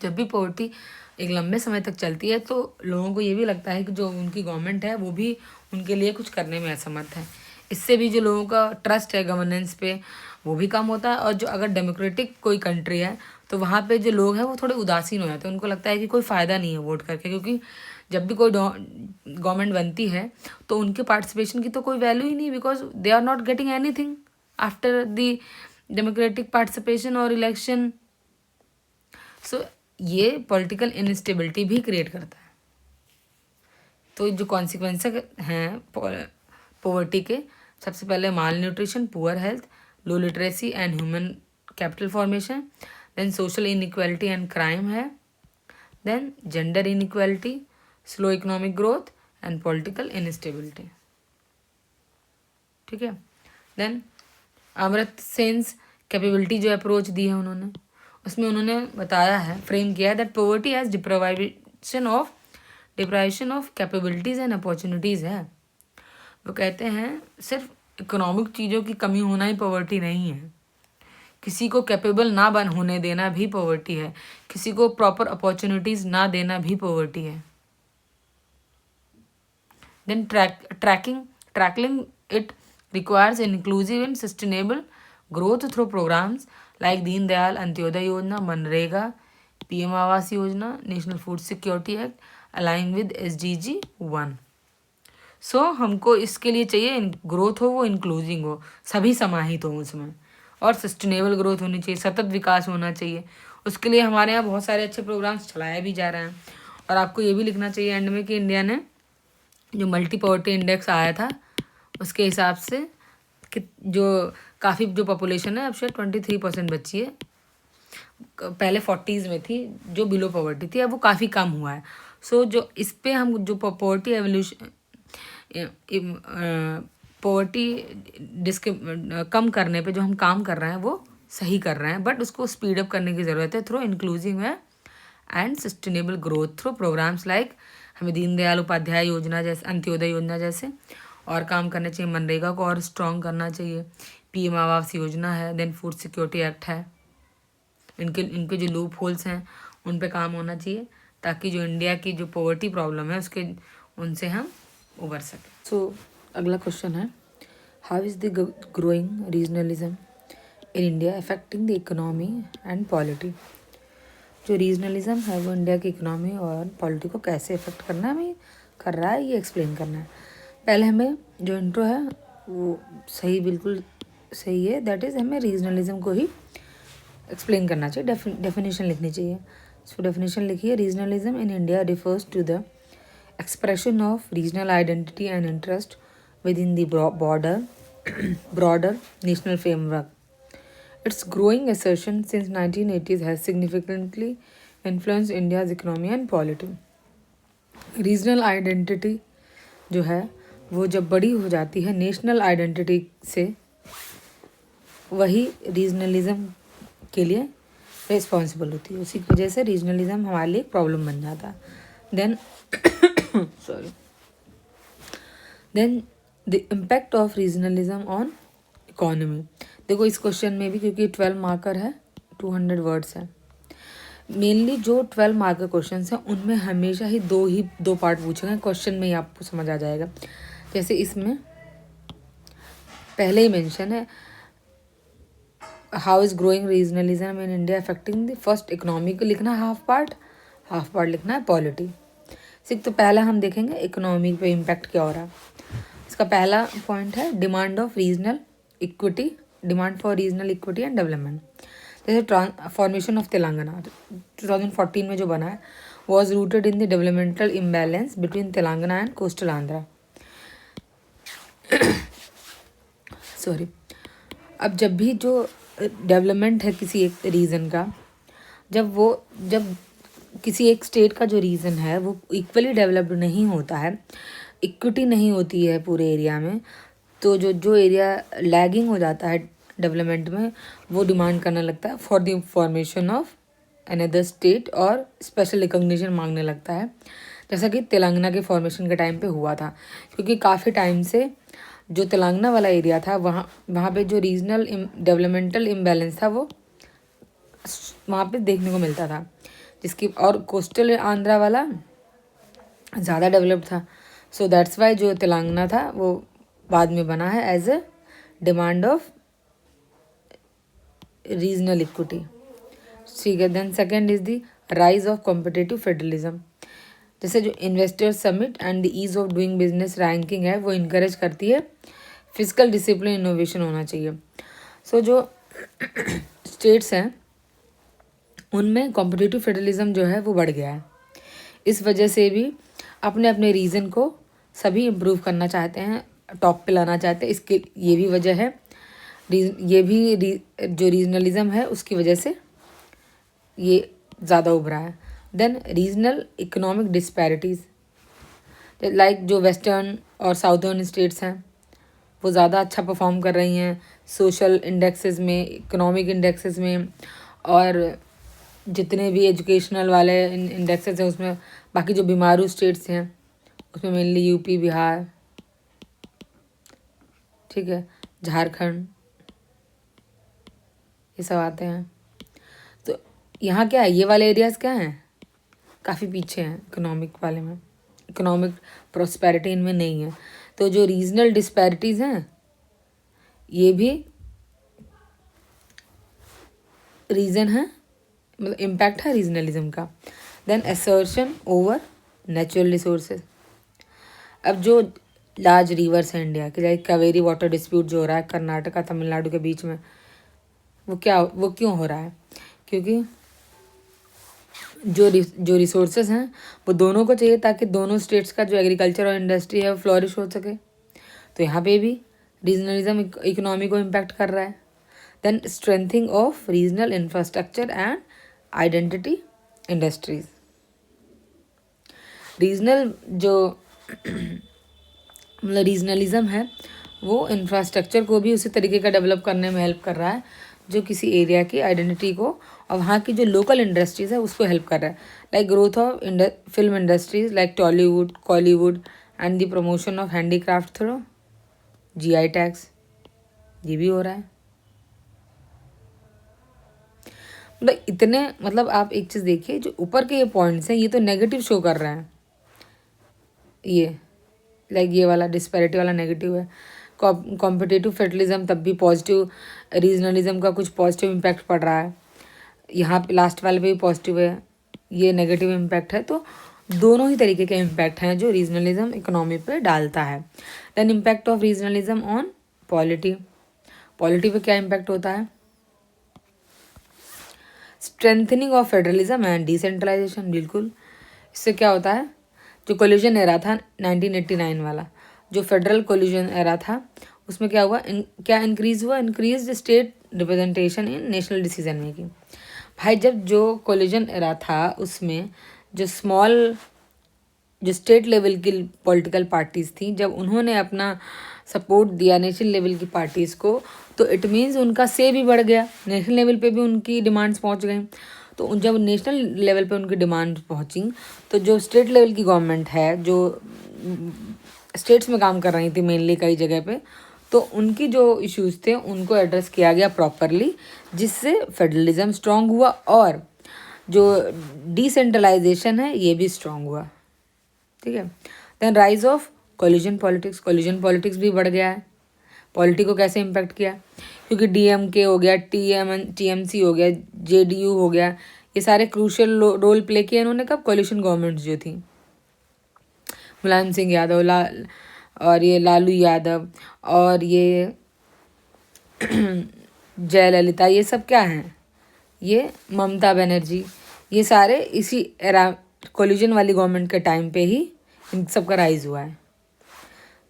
जब भी पॉवर्टी एक लंबे समय तक चलती है तो लोगों को ये भी लगता है कि जो उनकी गवर्नमेंट है वो भी उनके लिए कुछ करने में असमर्थ है। इससे भी जो लोगों का ट्रस्ट है गवर्नेंस पे वो भी कम होता है, और जो अगर डेमोक्रेटिक कोई कंट्री है तो वहाँ पे जो लोग हैं वो थोड़े उदासीन हो जाते हैं, उनको लगता है कि कोई फ़ायदा नहीं है वोट करके, क्योंकि जब भी कोई गवर्नमेंट बनती है तो उनके पार्टिसिपेशन की तो कोई वैल्यू ही नहीं, because they are not getting anything after the democratic participation और इलेक्शन। सो ये पॉलिटिकल इनस्टेबिलिटी भी क्रिएट करता है। तो जो कॉन्सिक्वेंस हैं पॉवर्टी के, सबसे पहले malnutrition, poor health, low literacy and human capital formation, then social inequality and crime है, then gender inequality, slow economic growth and political instability. ठीक है। देन अमर्त्य सेन्स कैपेबिलिटी जो अप्रोच दी है उन्होंने, उसमें उन्होंने बताया है, फ्रेम किया है that poverty as deprivation of capabilities and opportunities है। वो कहते हैं सिर्फ इकोनॉमिक चीज़ों की कमी होना ही पॉवर्टी नहीं है, किसी को कैपेबल ना बन होने देना भी पॉवर्टी है, किसी को प्रॉपर अपॉर्चुनिटीज़ ना देना भी पॉवर्टी है। Then tackling it requires inclusive and sustainable growth through programs like Deen Dayal Antyodaya Yojana, MNREGA, PM Awas Yojana, national food security act align with SDG 1। So हमको इसके लिए चाहिए ग्रोथ हो, वो इंक्लूसिव हो, सभी समाहित हो उसमें, और सस्टेनेबल ग्रोथ होनी चाहिए, सतत विकास होना चाहिए। उसके लिए हमारे यहाँ बहुत सारे अच्छे प्रोग्राम्स चलाए भी जा रहे हैं। और आपको ये भी लिखना चाहिए एंड में कि इंडिया ने जो मल्टी पॉवर्टी इंडेक्स आया था उसके हिसाब से कि जो काफ़ी जो पॉपुलेशन है अब शायद 23% बची है, पहले 40s में थी जो बिलो पॉवर्टी थी, अब वो काफ़ी कम हुआ है। सो जो इस पे हम जो पॉवर्टी एवोल्यूशन पॉवर्टी कम करने पे जो हम काम कर रहे हैं वो सही कर रहे हैं, बट उसको स्पीड अप करने की ज़रूरत है थ्रू इंक्लूसिव है and sustainable growth through programs like हमें दीनदयाल उपाध्याय योजना जैसे, अंत्योदय योजना जैसे और काम करना चाहिए, मनरेगा को और स्ट्रॉन्ग करना चाहिए, पीएम आवास योजना है, देन फूड सिक्योरिटी एक्ट है, इनके जो लूप होल्स हैं उन पे काम होना चाहिए ताकि जो इंडिया की जो पॉवर्टी प्रॉब्लम है उसके उनसे हम उबर सकें। सो अगला क्वेश्चन है, how is the growing regionalism in India affecting the economy and polity. जो रीजनलिज्म है वो इंडिया की इकोनॉमी और पॉलिटी को कैसे इफेक्ट करना है, हमें कर रहा है, ये एक्सप्लेन करना है। पहले हमें जो इंट्रो है वो सही, बिल्कुल सही है, दैट इज़ हमें रीजनलिज्म को ही एक्सप्लेन करना चाहिए, डेफिनेशन लिखनी चाहिए। सो डेफिनेशन लिखिए, regionalism in India refers to the expression of regional identity and interest within the broader national framework. Its growing assertion since 1980s has significantly influenced India's economy and polity. Regional identity जो है वो जब बड़ी हो जाती है national identity से, वही रीजनलिज्म के लिए रिस्पॉन्सिबल होती है, उसी की वजह से रीजनलिज्म हमारे लिए प्रॉब्लम बन जाता है। Then then the impact of regionalism on economy. देखो इस क्वेश्चन में भी, क्योंकि 12 मार्कर है, 200 वर्ड्स है, मेनली जो 12 मार्कर क्वेश्चन हैं उनमें हमेशा ही दो पार्ट पूछे गए, क्वेश्चन में ही आपको समझ आ जाएगा। जैसे इसमें पहले ही मेंशन है, how is growing regionalism in India affecting the first economy को लिखना है हाफ पार्ट लिखना है पॉलिटी। तो पहला हम देखेंगे इकोनॉमी पे इम्पैक्ट क्या हो रहा है। इसका पहला पॉइंट है demand for regional equity and development. जैसे ट्रांसफॉर्मेशन ऑफ तेलंगाना 2014 में जो बना है was rooted in the developmental imbalance between Telangana and coastal Andhra. Sorry. अब जब भी जो डेवलपमेंट है किसी एक रीजन का, जब किसी एक स्टेट का जो रीजन है वो इक्वली डेवलप्ड नहीं होता है, इक्विटी नहीं होती है पूरे एरिया में, तो जो एरिया लैगिंग हो जाता है डेवलपमेंट में वो डिमांड करने लगता है for the formation of another state और स्पेशल रिकॉग्निशन मांगने लगता है, जैसा कि तेलंगाना के फॉर्मेशन के टाइम पे हुआ था। क्योंकि काफ़ी टाइम से जो तेलंगाना वाला एरिया था वहाँ पे जो रीजनल डेवलपमेंटल इम्बैलेंस था वो वहाँ पे देखने को मिलता था, जिसकी और कोस्टल आंध्रा वाला ज़्यादा डेवलप्ड था। सो दैट्स वाई जो तेलंगाना था वो बाद में बना है as a demand of regional equity. ठीक है। Then second is the rise of competitive federalism. जैसे जो investor summit and the ease of doing business ranking है वो इनकरेज करती है फिजिकल डिसिप्लिन इनोवेशन होना चाहिए। सो जो स्टेट्स हैं उनमें कॉम्पिटिटिव फेडरलिज्म जो है वो बढ़ गया है। इस वजह से भी अपने अपने रीजन को सभी इम्प्रूव करना चाहते हैं, टॉप पे लाना चाहते हैं। इसके ये भी वजह है, ये भी जो रीजनलिज्म है उसकी वजह से ये ज़्यादा उभरा है। Then regional economic disparities, like जो वेस्टर्न और साउदर्न स्टेट्स हैं वो ज़्यादा अच्छा परफॉर्म कर रही हैं सोशल इंडेक्सेस में, इकोनॉमिक इंडेक्सेस में, और जितने भी एजुकेशनल वाले इंडेक्सेस हैं उसमें। बाकी जो बीमारू स्टेट्स हैं उसमें मेनली यूपी, बिहार, ठीक है, झारखंड, ये सब आते हैं। तो यहाँ क्या है, ये वाले एरियाज़ क्या हैं, काफ़ी पीछे हैं इकोनॉमिक वाले में, इकोनॉमिक प्रॉस्पेरिटी इनमें नहीं है। तो जो रीजनल डिस्पैरिटीज़ हैं ये भी रीज़न है, मतलब इम्पैक्ट है रीजनलिज्म का। Then assertion over natural resources. अब जो लार्ज रिवर्स हैं इंडिया के, लाइक कावेरी वाटर डिस्प्यूट जो हो रहा है कर्नाटका तमिलनाडु के बीच में, वो क्यों हो रहा है? क्योंकि जो रिसोर्सेज हैं वो दोनों को चाहिए ताकि दोनों स्टेट्स का जो एग्रीकल्चर और इंडस्ट्री है वो फ्लोरिश हो सके। तो यहाँ पे भी रीजनलिज्म इकोनॉमी को इम्पैक्ट कर रहा है। Then strengthening of regional infrastructure and identity industries. Regional जो मतलब रीजनलिज्म है वो इंफ्रास्ट्रक्चर को भी उसी तरीके का डेवलप करने में हेल्प कर रहा है जो किसी एरिया की आइडेंटिटी को और वहाँ की जो लोकल इंडस्ट्रीज़ है उसको हेल्प कर रहा है। Like growth of film industries like Tollywood, Kollywood and the promotion of handicraft through GI tags, ये भी हो रहा है। मतलब इतने, मतलब आप एक चीज़ देखिए, जो ऊपर के ये पॉइंट्स हैं ये तो नेगेटिव शो कर रहे हैं, ये लाइक ये वाला डिस्पैरिटी वाला नेगेटिव है। कॉम्पिटिटिव फेडरलिज्म तब भी पॉजिटिव, रीजनलिज्म का कुछ पॉजिटिव इम्पैक्ट पड़ रहा है, यहाँ पे लास्ट वाले पे भी पॉजिटिव है, ये नेगेटिव इम्पैक्ट है। तो दोनों ही तरीके के इम्पैक्ट हैं जो रीजनलिज्म इकोनॉमी पे डालता है। Then impact of regionalism on polity. Polity पे क्या इम्पैक्ट होता है? Strengthening of federalism and decentralization. बिल्कुल, इससे क्या होता है, जो कोलिजन एरा था 1989 वाला, जो फेडरल कोलिजन एरा था उसमें क्या हुआ, क्या इंक्रीज हुआ, increase state representation in national decision making. भाई जब जो कोलिजन एरा था उसमें जो स्टेट लेवल की पॉलिटिकल पार्टीज़ थी, जब उन्होंने अपना सपोर्ट दिया नेशनल लेवल की पार्टीज़ को, तो इट मीन्स उनका से भी बढ़ गया, नेशनल लेवल पे भी उनकी डिमांड्स पहुंच गई। तो जब नेशनल लेवल पे उनकी डिमांड पहुंची तो जो स्टेट लेवल की गवर्नमेंट है, जो स्टेट्स में काम कर रही थी मेनली कई जगह पे, तो उनकी जो इश्यूज थे उनको एड्रेस किया गया प्रॉपरली, जिससे फेडरलिज्म स्ट्रांग हुआ और जो डिसेंट्रलाइजेशन है ये भी स्ट्रांग हुआ। ठीक है। Then rise of coalition politics. Coalition politics भी बढ़ गया है। पॉलिटी को कैसे इम्पैक्ट किया? क्योंकि डीएमके हो गया, टीएमसी हो गया, जेडीयू हो गया, ये सारे क्रूशियल रोल प्ले किया इन्होंने कब, कोलिशन गवर्नमेंट्स जो थी, मुलायम सिंह यादव और ये लालू यादव और ये जयललिता, ये सब क्या हैं, ये ममता बनर्जी, ये सारे इसी कोलिजन वाली गवर्नमेंट के टाइम पे ही इन सब का राइज हुआ है।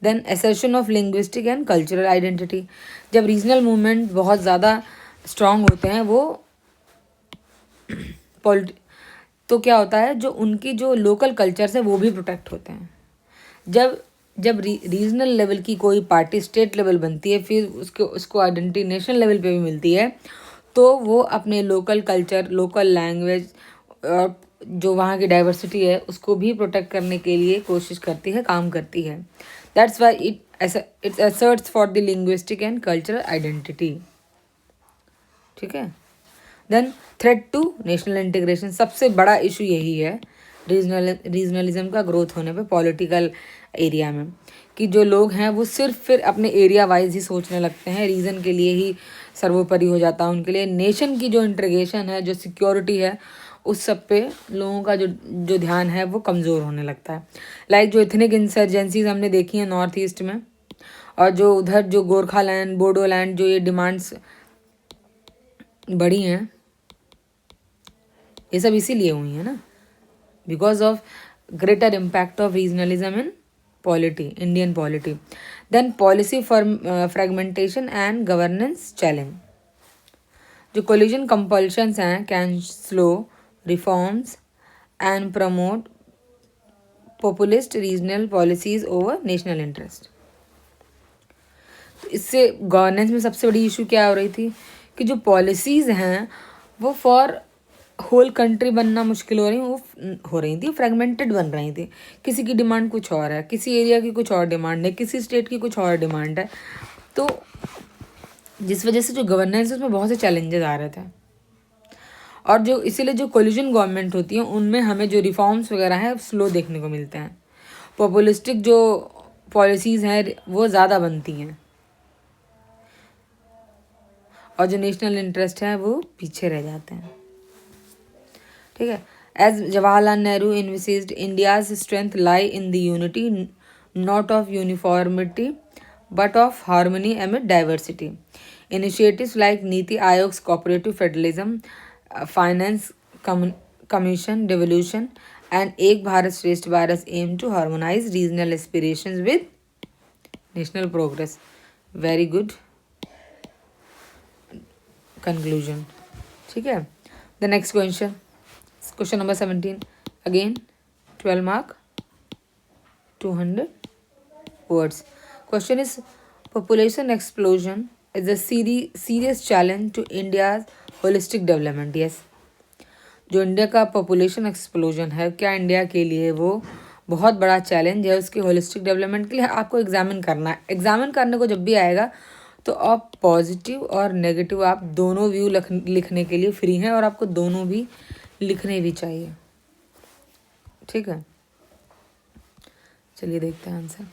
Then assertion of linguistic and cultural identity, जब रीजनल मूवमेंट बहुत ज़्यादा स्ट्रांग होते हैं वो तो क्या होता है, जो उनकी जो लोकल कल्चर्स है वो भी प्रोटेक्ट होते हैं। जब जब रीजनल लेवल की कोई पार्टी स्टेट लेवल बनती है, फिर उसको आइडेंटिटी नेशनल लेवल पे भी मिलती है, तो वो अपने लोकल कल्चर, लोकल लैंग्वेज और जो वहाँ की डाइवर्सिटी है उसको भी प्रोटेक्ट करने के लिए कोशिश करती है, काम करती है। That's why its asserts for the linguistic and cultural identity. ठीक है। Then threat to national integration, सबसे बड़ा इशू यही है रीजनलिज्म का ग्रोथ होने पे पॉलिटिकल एरिया में, कि जो लोग हैं वो सिर्फ फिर अपने एरिया वाइज ही सोचने लगते हैं, रीजन के लिए ही सर्वोपरि हो जाता है उनके लिए। नेशन की जो इंटीग्रेशन है, जो सिक्योरिटी है, उस सब पे लोगों का जो ध्यान है वो कमज़ोर होने लगता है। लाइक जो इथनिक इंसर्जेंसीज हमने देखी हैं नॉर्थ ईस्ट में, और जो उधर जो गोरखालैंड, बोडोलैंड, जो ये डिमांड्स बढ़ी हैं, ये सब इसीलिए हुई है ना, because of greater impact of regionalism in polity, Indian polity. Then policy fragmentation and governance challenge, जो कोलिजन कंपल्शंस हैं can slow reforms and promote populist regional policies over national interest. तो इससे गवर्नेंस में सबसे बड़ी इशू क्या हो रही थी कि जो पॉलिसीज़ हैं वो फॉर होल कंट्री बनना मुश्किल हो रही थी, फ्रेगमेंटेड बन रही थी। किसी की डिमांड कुछ और है, किसी एरिया की कुछ और डिमांड है, किसी स्टेट की कुछ और डिमांड है, तो जिस वजह से जो गवर्नेंस है उसमें बहुत से चैलेंजेस आ रहे थे। और जो इसीलिए जो कोलिजन गवर्नमेंट होती है उनमें हमें जो रिफॉर्म्स वगैरह हैं स्लो देखने को मिलते हैं, पॉपुलिस्टिक जो पॉलिसीज़ हैं वो ज़्यादा बनती हैं, और जो नेशनल इंटरेस्ट है वो पीछे रह जाते हैं। ठीक है। As Jawaharlal Nehru envisaged, India's strength lie in the unity not of uniformity but of harmony amid diversity. Initiatives like Niti Aayog's cooperative federalism, finance commission devolution, and Ek Bharat Shresth Bharat aim to harmonize regional aspirations with national progress. Very good conclusion. ठीक है। The next question number 17, again 12 mark, 200 words. Question is, population explosion is a serious challenge to India's holistic development. Yes, जो India का population explosion है, क्या India के लिए वो बहुत बड़ा चैलेंज है उसके होलिस्टिक डेवलपमेंट के लिए। आपको एग्जामिन करना है, एग्जामिन करने को जब भी आएगा तो आप पॉजिटिव और नेगेटिव आप दोनों व्यू लिखने के लिए फ्री हैं, और आपको दोनों भी लिखने भी चाहिए। ठीक है, चलिए देखते हैं answer.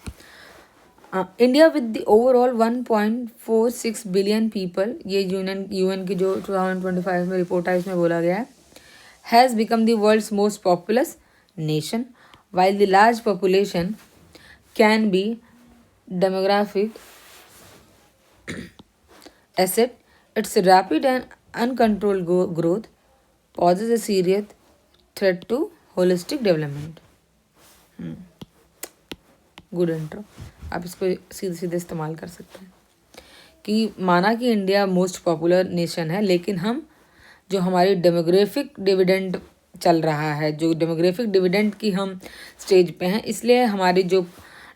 India with the overall 1.46 billion people, ये यूएन की जो 2025 में रिपोर्ट है इसमें बोला गया है, has become the world's most populous nation. While the large population can be demographic asset, its rapid and uncontrolled growth poses a serious threat to holistic development. Good intro, आप इसको सीधे सीधे इस्तेमाल कर सकते हैं कि माना कि इंडिया मोस्ट पॉपुलर नेशन है, लेकिन हम जो हमारी डेमोग्राफिक डिविडेंड चल रहा है, जो डेमोग्राफिक डिविडेंड की हम स्टेज पे हैं, इसलिए हमारी जो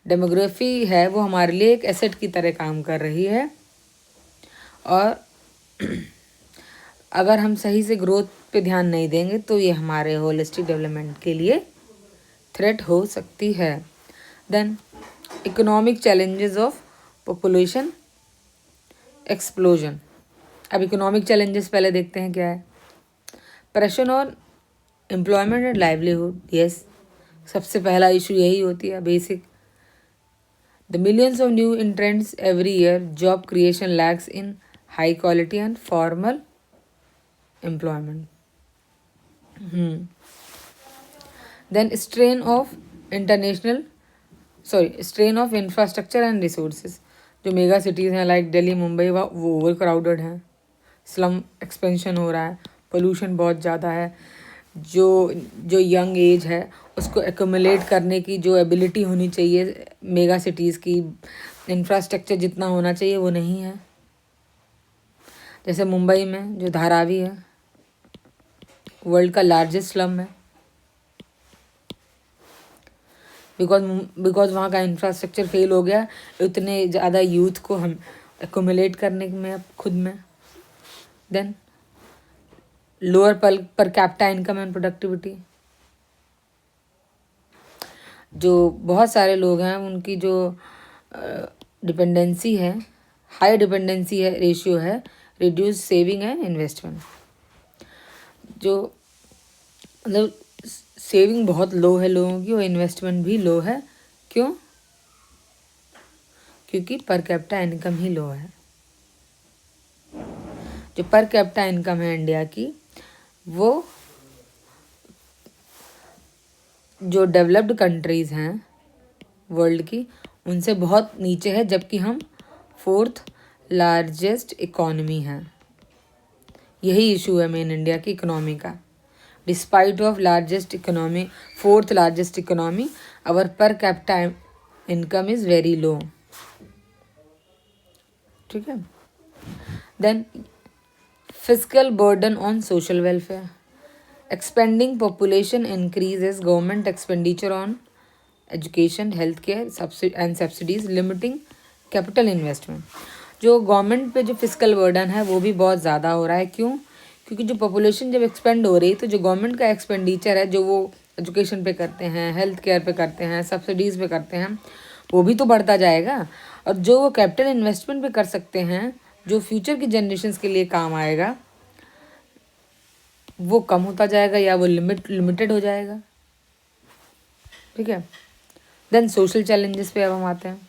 डेमोग्राफी है वो हमारे लिए एक एसेट की तरह काम कर रही है, और अगर हम सही से ग्रोथ पे ध्यान नहीं देंगे तो ये हमारे होलिस्टिक डेवलपमेंट के लिए थ्रेट हो सकती है। Then economic challenges of population explosion. अब इकोनॉमिक चैलेंजेस पहले देखते हैं क्या है। Pressure on employment and livelihood, yes, सबसे पहला इशू यही होती है basic. The millions of new entrants every year, job creation lags in high quality and formal employment. Then strain of infrastructure and resources. जो मेगा सिटीज़ हैं like Delhi, Mumbai, वो over crowded हैं, slum expansion हो रहा है, पोल्यूशन बहुत ज़्यादा है, जो जो यंग एज है उसको एक्यूमुलेट करने की जो एबिलिटी होनी चाहिए मेगा सिटीज़ की, इंफ्रास्ट्रक्चर जितना होना चाहिए वो नहीं है। जैसे मुंबई में जो धारावी है, वर्ल्ड का लार्जेस्ट स्लम है, बिकॉज वहाँ का इंफ्रास्ट्रक्चर फेल हो गया इतने ज़्यादा यूथ को हम एक्यूमुलेट करने में खुद में। Then lower per capita income and productivity, जो बहुत सारे लोग हैं उनकी जो डिपेंडेंसी है, हाई डिपेंडेंसी है, रेशियो है, रिड्यूस सेविंग एंड इन्वेस्टमेंट। जो मतलब सेविंग बहुत लो है लोगों की और इन्वेस्टमेंट भी लो है। क्यों? क्योंकि पर कैपिटा इनकम ही लो है। जो पर कैपिटा इनकम है इंडिया की, वो जो डेवलप्ड कंट्रीज़ हैं वर्ल्ड की उनसे बहुत नीचे है, जबकि हम 4th लार्जेस्ट इकॉनमी हैं। यही इशू है मेन इंडिया की इकोनॉमी का। Despite of largest economy, 4th largest economy, our per capita income is very low. ठीक है। Then physical burden on social welfare, expanding population increases government expenditure on education, healthcare and subsidies, limiting capital investment। जो government पे जो physical burden है वो भी बहुत ज़्यादा हो रहा है। क्यों? क्योंकि जो पॉपुलेशन जब एक्सपेंड हो रही है तो जो गवर्नमेंट का एक्सपेंडिचर है जो वो एजुकेशन पे करते हैं, हेल्थ केयर पे करते हैं, सब्सिडीज़ पे करते हैं, वो भी तो बढ़ता जाएगा। और जो वो कैपिटल इन्वेस्टमेंट पे कर सकते हैं जो फ्यूचर की जनरेशन्स के लिए काम आएगा, वो कम होता जाएगा या वो लिमिटेड हो जाएगा। ठीक है। देन सोशल चैलेंजेस पे अब हम आते हैं।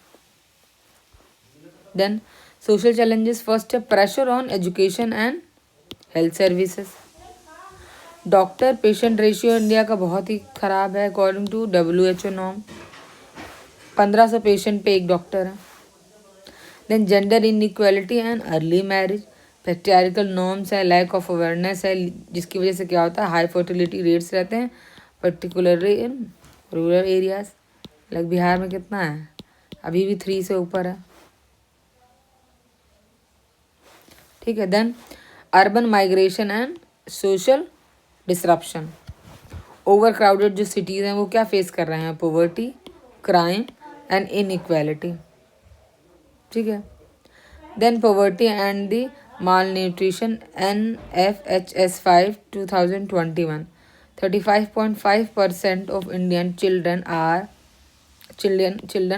देन सोशल चैलेंजेस, फर्स्ट है pressure on education and health services. Doctor patient ratio India का बहुत ही ख़राब है according to WHO norm. 1500 patient पे एक डॉक्टर है। Then gender inequality and early marriage, patriarchal norms है, लैक ऑफ अवेयरनेस है, जिसकी वजह से क्या होता है हाई फर्टिलिटी रेट्स रहते हैं, particularly in rural areas. Like Bihar में कितना है, अभी भी 3 से ऊपर है। ठीक है। Then urban migration and social disruption, over crowded जो सिटीज़ हैं वो क्या फेस कर रहे हैं, पॉवर्टी, क्राइम एंड इनइक्वालिटी। ठीक है। Then poverty and the malnutrition, NFHS 5 2021, 35.5% of Indian children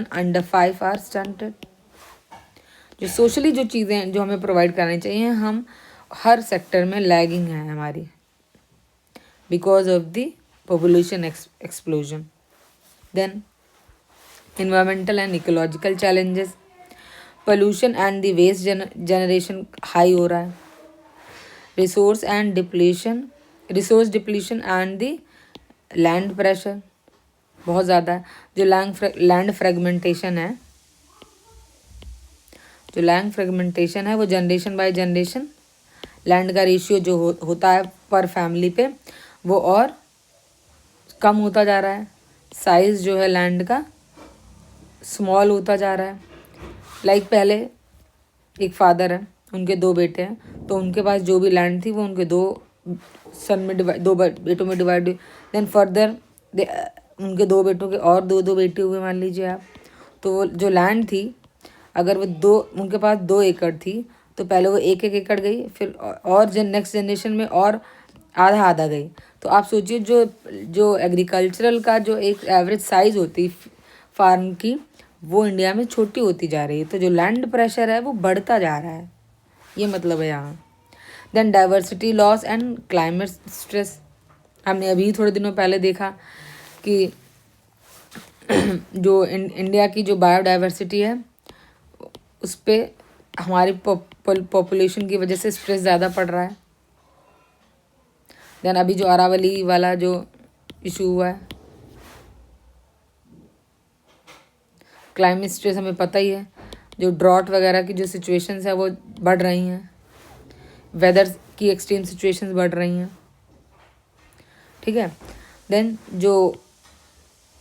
under 5 are stunted. जो सोशली जो चीज़ें जो हमें प्रोवाइड करनी चाहिए, हम हर सेक्टर में लैगिंग है हमारी because of the population explosion. Then environmental and ecological challenges, pollution and the waste generation high हो रहा है, resource depletion and the land pressure बहुत ज़्यादा है। जो लैंड फ्रेगमेंटेशन है वो जनरेशन बाय जनरेशन लैंड का रेशियो जो होता है पर फैमिली पे वो और कम होता जा रहा है। साइज़ जो है लैंड का स्मॉल होता जा रहा है। लाइक पहले एक फादर है, उनके 2 बेटे हैं, तो उनके पास जो भी लैंड थी वो उनके 2 बेटों में डिवाइड हुई। देन फर्दर उनके 2 बेटों के और 2 बेटे हुए मान लीजिए आप, तो वो जो लैंड थी अगर वो उनके पास 2 एकड़ थी तो पहले वो 1-1 एकड़ गई, फिर और नेक्स्ट जनरेशन में और आधा आधा गई। तो आप सोचिए जो एग्रीकल्चरल का जो एक एवरेज साइज़ होती फार्म की वो इंडिया में छोटी होती जा रही है। तो जो लैंड प्रेशर है वो बढ़ता जा रहा है, ये मतलब है यहाँ। Then diversity loss and climate stress, हमने अभी थोड़े दिनों पहले देखा कि जो इंडिया की जो बायोडाइवर्सिटी है उस पर हमारी पॉपुलेशन की वजह से स्ट्रेस ज़्यादा पड़ रहा है। देन अभी जो अरावली वाला जो इशू हुआ है, क्लाइमेट स्ट्रेस हमें पता ही है, जो ड्रॉट वगैरह की जो सिचुएशंस है वो बढ़ रही हैं। वेदर की एक्सट्रीम सिचुएशंस बढ़ रही हैं, ठीक है। देन जो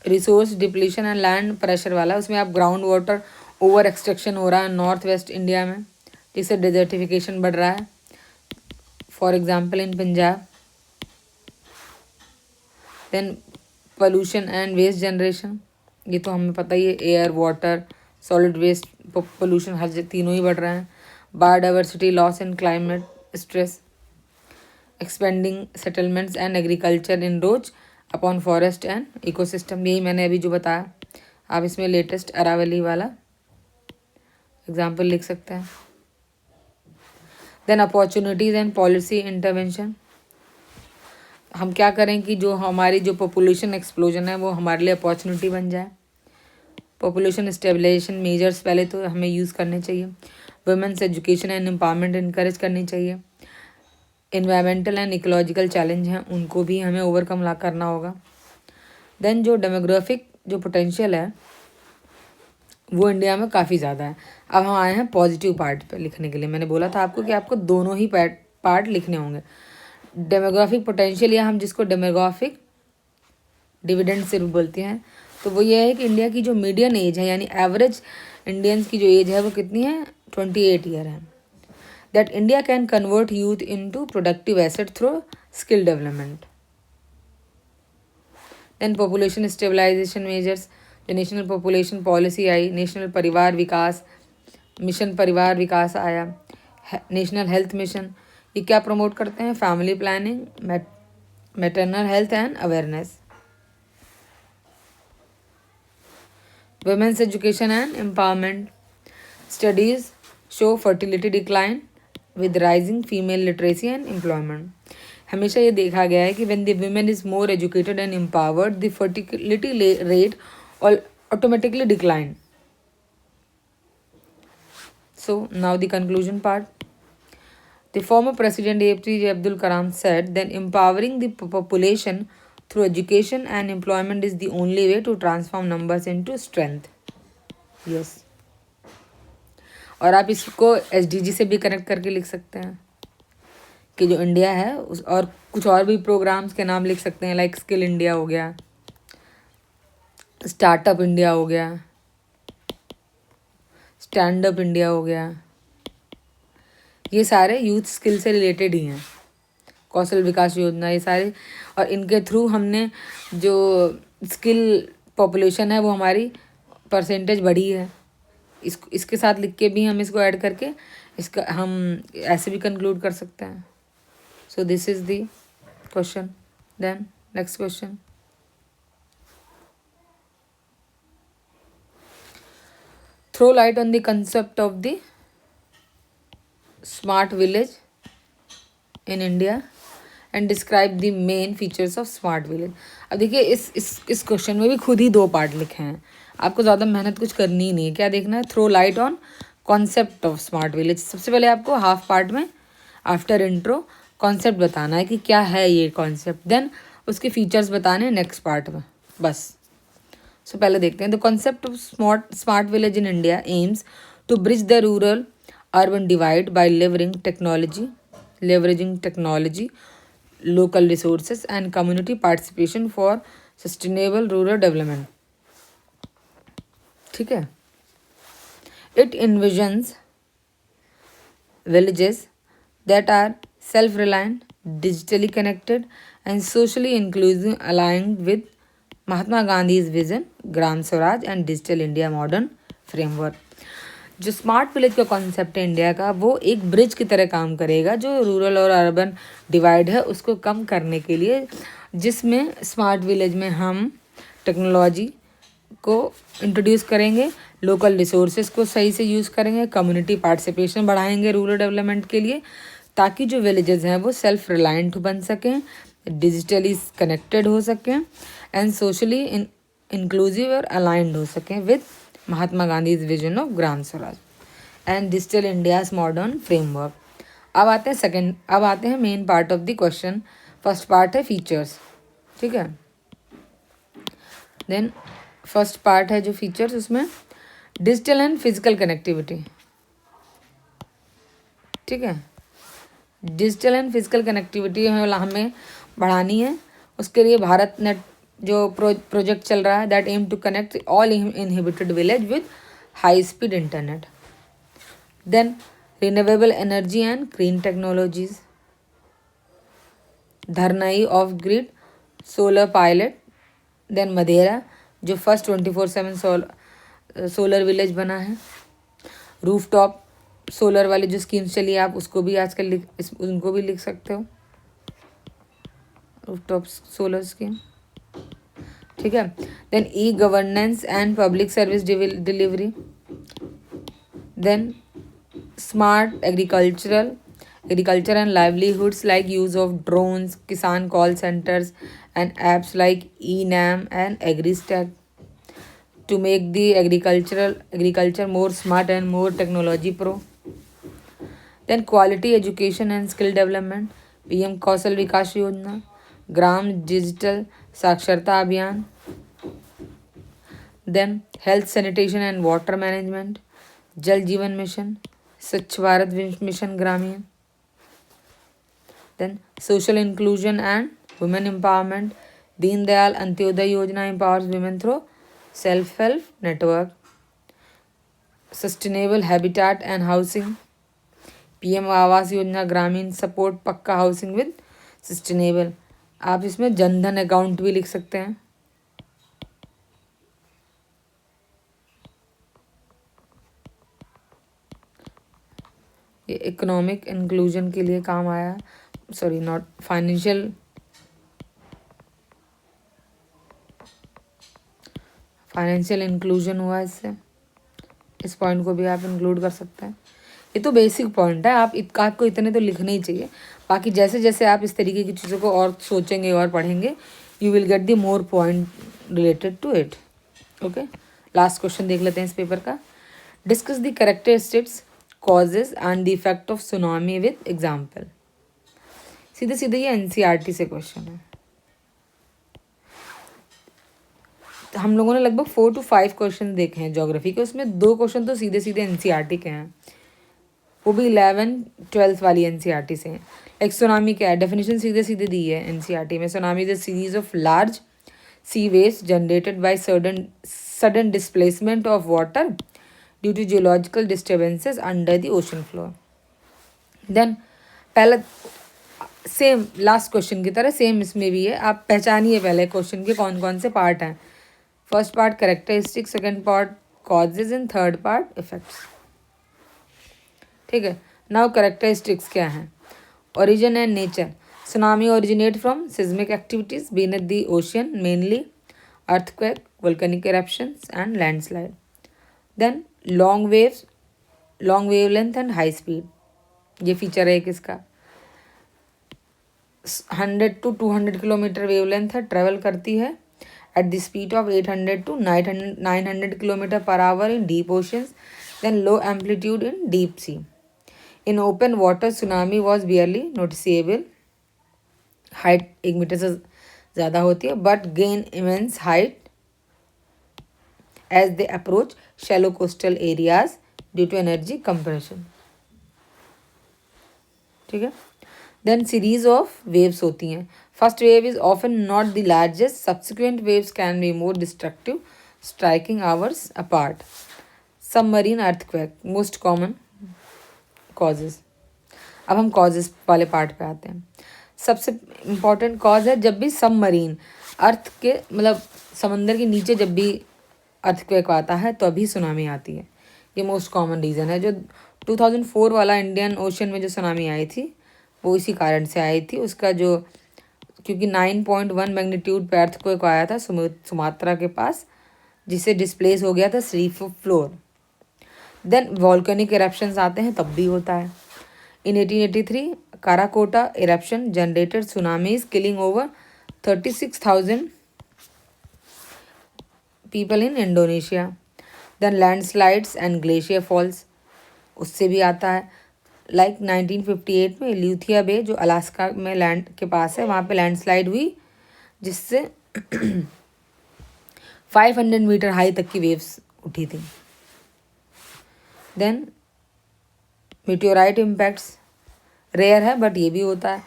resource depletion and land pressure वाला, उसमें आप ग्राउंड वाटर ओवर एक्सट्रैक्शन हो रहा है नॉर्थ वेस्ट इंडिया में, जिससे डिजर्टिफिकेशन बढ़ रहा है, for example in Punjab. Then pollution and waste generation, ये तो हमें पता ही है, air water solid waste pollution हर तीनों ही बढ़ रहे हैं। Biodiversity loss and climate stress, expanding settlements and agriculture encroach upon forest and ecosystem, यही मैंने अभी जो बताया। आप इसमें लेटेस्ट अरावली वाला एग्जाम्पल लिख सकते हैं। Then opportunities and policy intervention, हम क्या करें कि जो हमारी जो पॉपुलेशन एक्सप्लोजन है वो हमारे लिए अपॉर्चुनिटी बन जाए। पॉपुलेशन स्टेबलाइजेशन मेजर्स पहले तो हमें यूज़ करने चाहिए। Women's education and empowerment encourage करनी चाहिए। इन्वायरमेंटल एंड इकोलॉजिकल चैलेंज हैं उनको भी हमें ओवरकम करना होगा। देन जो डेमोग्राफिक जो पोटेंशियल है वो इंडिया में काफ़ी ज़्यादा है। अब हम आए हैं पॉजिटिव पार्ट पे लिखने के लिए। मैंने बोला था आपको कि आपको दोनों ही पार्ट लिखने होंगे। डेमोग्राफिक पोटेंशियल, या हम जिसको डेमोग्राफिक डिविडेंड से भी बोलते हैं, तो वो ये है कि इंडिया की जो मीडियन एज है, यानी एवरेज इंडियंस की जो एज है वो कितनी है, 28 ईयर है। That India can convert youth into productive asset through skill development. Then population stabilization measures, जो नेशनल पॉपुलेशन पॉलिसी आई, नेशनल परिवार विकास मिशन, परिवार विकास आया, नेशनल हेल्थ मिशन, ये क्या प्रमोट करते हैं, family planning, maternal health and awareness. Women's education and empowerment, studies show fertility decline with rising female literacy and employment. हमेशा ये देखा गया है कि when the women is more educated and empowered, the fertility rate automatically decline. So now the conclusion part. The former President APJ Abdul Kalam said that empowering the population through education and employment is the only way to transform numbers into strength. Yes. और आप इसको SDG से भी connect करके लिख सकते हैं कि जो इंडिया है उस, और कुछ और भी प्रोग्राम्स के नाम लिख सकते हैं, लाइक स्किल इंडिया हो गया, स्टार्टअप इंडिया हो गया, स्टैंड अप इंडिया हो गया, ये सारे यूथ स्किल से रिलेटेड ही हैं। कौशल विकास योजना, ये सारे, और इनके थ्रू हमने जो स्किल पॉपुलेशन है वो हमारी परसेंटेज बढ़ी है। इसके साथ लिख के भी हम इसको ऐड करके इसका हम ऐसे भी कंक्लूड कर सकते हैं। So this is the question. Then next question, throw light on the concept of the smart village in India and describe the main features of smart village। अब देखिए इस क्वेश्चन में भी खुद ही 2 पार्ट लिखे हैं, आपको ज़्यादा मेहनत कुछ करनी ही नहीं है। क्या देखना है, throw light on concept of smart village. सबसे पहले आपको हाफ पार्ट में आफ्टर इंट्रो कॉन्सेप्ट बताना है कि क्या है ये कॉन्सेप्ट, देन उसके फीचर्स बताने हैं नेक्स्ट पार्ट में, बस। सो पहले देखते हैं। The concept of smart village in India aims to bridge the rural urban divide by leveraging technology, local resources and community participation for sustainable rural development। ठीक है। It envisions villages that are self-reliant, digitally connected and socially inclusive, aligned with Mahatma Gandhi's vision Gram Swaraj and digital India modern framework. जो smart village का concept है India का, वो एक bridge की तरह काम करेगा जो रूरल और अर्बन डिवाइड है उसको कम करने के लिए, जिसमें स्मार्ट विलेज में हम टेक्नोलॉजी को इंट्रोड्यूस करेंगे, लोकल रिसोर्सेज को सही से यूज़ करेंगे, कम्युनिटी पार्टिसिपेशन बढ़ाएंगे रूरल डेवलपमेंट के लिए, ताकि जो विलेजेस हैं वो सेल्फ रिलायंट बन सकें, डिजिटली कनेक्टेड हो सकें एंड सोशली इंक्लूसिव और अलाइंड हो सकें with Mahatma Gandhi's vision of Gram Swaraj and digital India's modern framework. अब आते हैं main part of the question. First part है फीचर्स, ठीक है। देन फर्स्ट पार्ट है जो फीचर्स, उसमें डिजिटल एंड फिजिकल कनेक्टिविटी, ठीक है। डिजिटल एंड फिजिकल कनेक्टिविटी हमें बढ़ानी है। उसके लिए भारत नेट जो प्रोजेक्ट चल रहा है, that aim to connect all inhibited village with high speed internet. Then renewable energy and green technologies, Dharnai off grid solar pilot. Then Modhera जो फर्स्ट 24/7 सोलर विलेज बना है। रूफटॉप सोलर वाली जो स्कीम्स चली है, आप उसको भी आजकल उनको भी लिख सकते हो, रूफटॉप सोलर स्कीम। ठीक है। Then e governance and public service delivery. Then smart agriculture and livelihoods like use of drones, kisan call centers and apps like enam and agristack to make the agriculture more smart and more technology pro. Then quality education and skill development, pm kausal vikas yojana, gram digital saksharta abhiyan. Then health sanitation and water management, jal jeevan mission, Swachh Bharat mission Gramin. Then social inclusion and women empowerment, Deendayal Antyodaya Yojana empowers women through self help network. Sustainable habitat and housing, PM Awas Yojana ग्रामीण support पक्का housing with sustainable. आप इसमें Jan Dhan account भी लिख सकते हैं। ये economic inclusion के लिए काम आया, सॉरी नॉट फाइनेंशियल इंक्लूजन हुआ इससे। इस पॉइंट को भी आप इंक्लूड कर सकते हैं। ये तो बेसिक पॉइंट है, आपको इतने तो लिखने ही चाहिए। बाकी जैसे जैसे आप इस तरीके की चीज़ों को और सोचेंगे और पढ़ेंगे, you will get the more point related to it. Okay, last question देख लेते हैं इस पेपर का। Discuss the characteristics causes and the effect of tsunami with example. सीधे सीधे ये एनसीईआरटी से क्वेश्चन है। तो हम लोगों ने लगभग 4 to 5 क्वेश्चन देखे हैं ज्योग्राफी के, उसमें 2 क्वेश्चन तो सीधे सीधे एनसीईआरटी के हैं, वो भी 11th-12th वाली एनसीईआरटी से हैं। एक सुनामी क्या है, डेफिनेशन सीधे सीधे दी है एनसीईआरटी में। Tsunami is a series of large sea waves generated by sudden displacement of water due to geological disturbances under the ocean floor. Then पहला सेम लास्ट क्वेश्चन की तरह सेम इसमें भी है, आप पहचानिए पहले क्वेश्चन के कौन कौन से पार्ट हैं। First part characteristics, second part causes and third part effects. ठीक है, नाउ कैरेक्टरिस्टिक्स क्या हैं। Origin and nature, tsunami originate from seismic activities beneath the ocean, mainly earthquake, volcanic eruptions and landslide. Then long wavelength and high speed, ये feature है एक इसका। 100 to 200 kilometre wavelength है, travel करती है at the speed of 800 to 900 kilometer per hour in deep oceans, then low amplitude in deep sea. In open water, tsunami was barely noticeable. Height 1 metre से ज़्यादा होती है, but gain immense height as they approach shallow coastal areas due to energy compression. ठीक है। Then series of waves होती हैं। First wave is often not the largest, subsequent waves can be more destructive, striking hours apart. Submarine earthquake, most common causes. अब हम causes वाले part पे आते हैं। सबसे इम्पॉर्टेंट कॉज है जब भी सबमरीन अर्थ के मतलब समंदर के नीचे जब भी अर्थक्वेक आता है तो अभी सुनामी आती है। ये मोस्ट कॉमन रीज़न है। जो 2004 वाला इंडियन ओशन में जो सुनामी आई थी वो इसी कारण से आई थी। उसका जो क्योंकि 9.1 मैग्नीट्यूड पे अर्थक्वेक आया था सुमात्रा के पास, जिससे डिस्प्लेस हो गया था sea floor. Then volcanic eruptions आते हैं तब भी होता है। In 1883 Krakatoa eruption generated tsunamis killing over 36,000 people in Indonesia. Then landslides and glacier falls, उससे भी आता है। लाइक 1958 में ल्यूथिया बे जो अलास्का में लैंड के पास है, वहाँ पे लैंडस्लाइड हुई जिससे 500 मीटर हाई तक की वेव्स उठी थी। देन मीटियोराइट इम्पैक्ट्स, रेयर है बट ये भी होता है.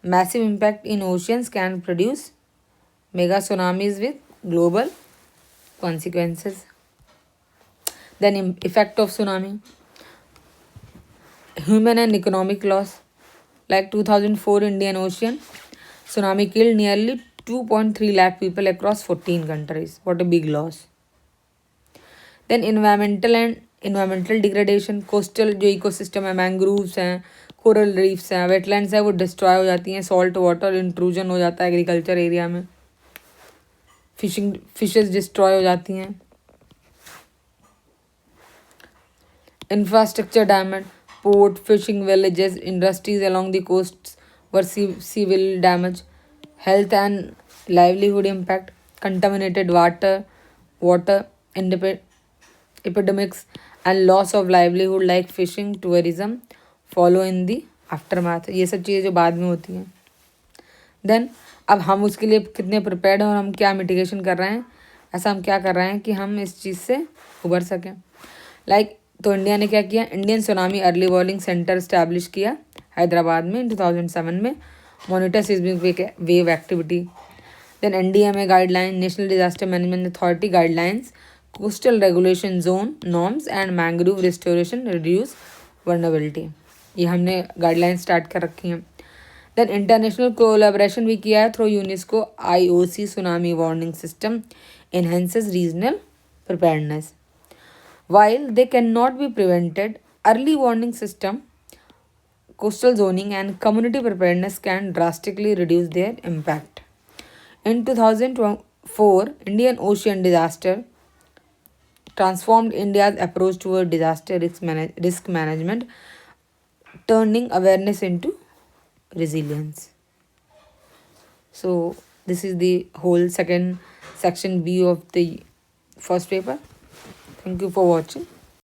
Massive impact in oceans can produce mega tsunamis with global consequences. Then effect of tsunami, human and economic loss. Like 2004 Indian Ocean tsunami killed nearly 2.3 lakh people across 14 countries. What a big loss. Then environmental degradation. Coastal जो ecosystem है, mangroves हैं, coral reefs हैं, wetlands है, वो destroy हो जाती हैं. Salt water intrusion हो जाता है agriculture area में. Fishes destroy हो जाती हैं. Infrastructure damage. Port, fishing villages, industries along the coasts were severely damaged. Health and livelihood impact, contaminated water epidemics, and loss of livelihood like fishing, tourism follow in the aftermath. ये सब चीज़ें जो बाद में होती हैं. देन अब हम उसके लिए कितने प्रिपेयर्ड हैं और हम क्या मिटिगेशन कर रहे हैं, ऐसा हम क्या कर रहे हैं कि हम इस चीज़ से उबर सकें. लाइक तो इंडिया ने क्या किया, Indian tsunami early warning centre establish किया हैदराबाद में 2007 में, monitor seismic wave activity. Then NDMA guideline, national disaster management authority guidelines, coastal regulation zone norms and mangrove restoration reduce vulnerability. ये हमने गाइडलाइन स्टार्ट कर रखी हैं. देन इंटरनेशनल कोलैबोरेशन भी किया है through UNESCO IOC tsunami warning system enhances regional preparedness. While they cannot be prevented, early warning system, coastal zoning and community preparedness can drastically reduce their impact. In 2004, Indian Ocean disaster transformed India's approach toward disaster risk management, turning awareness into resilience. So this is the whole second section B of the first paper. Thank you for watching.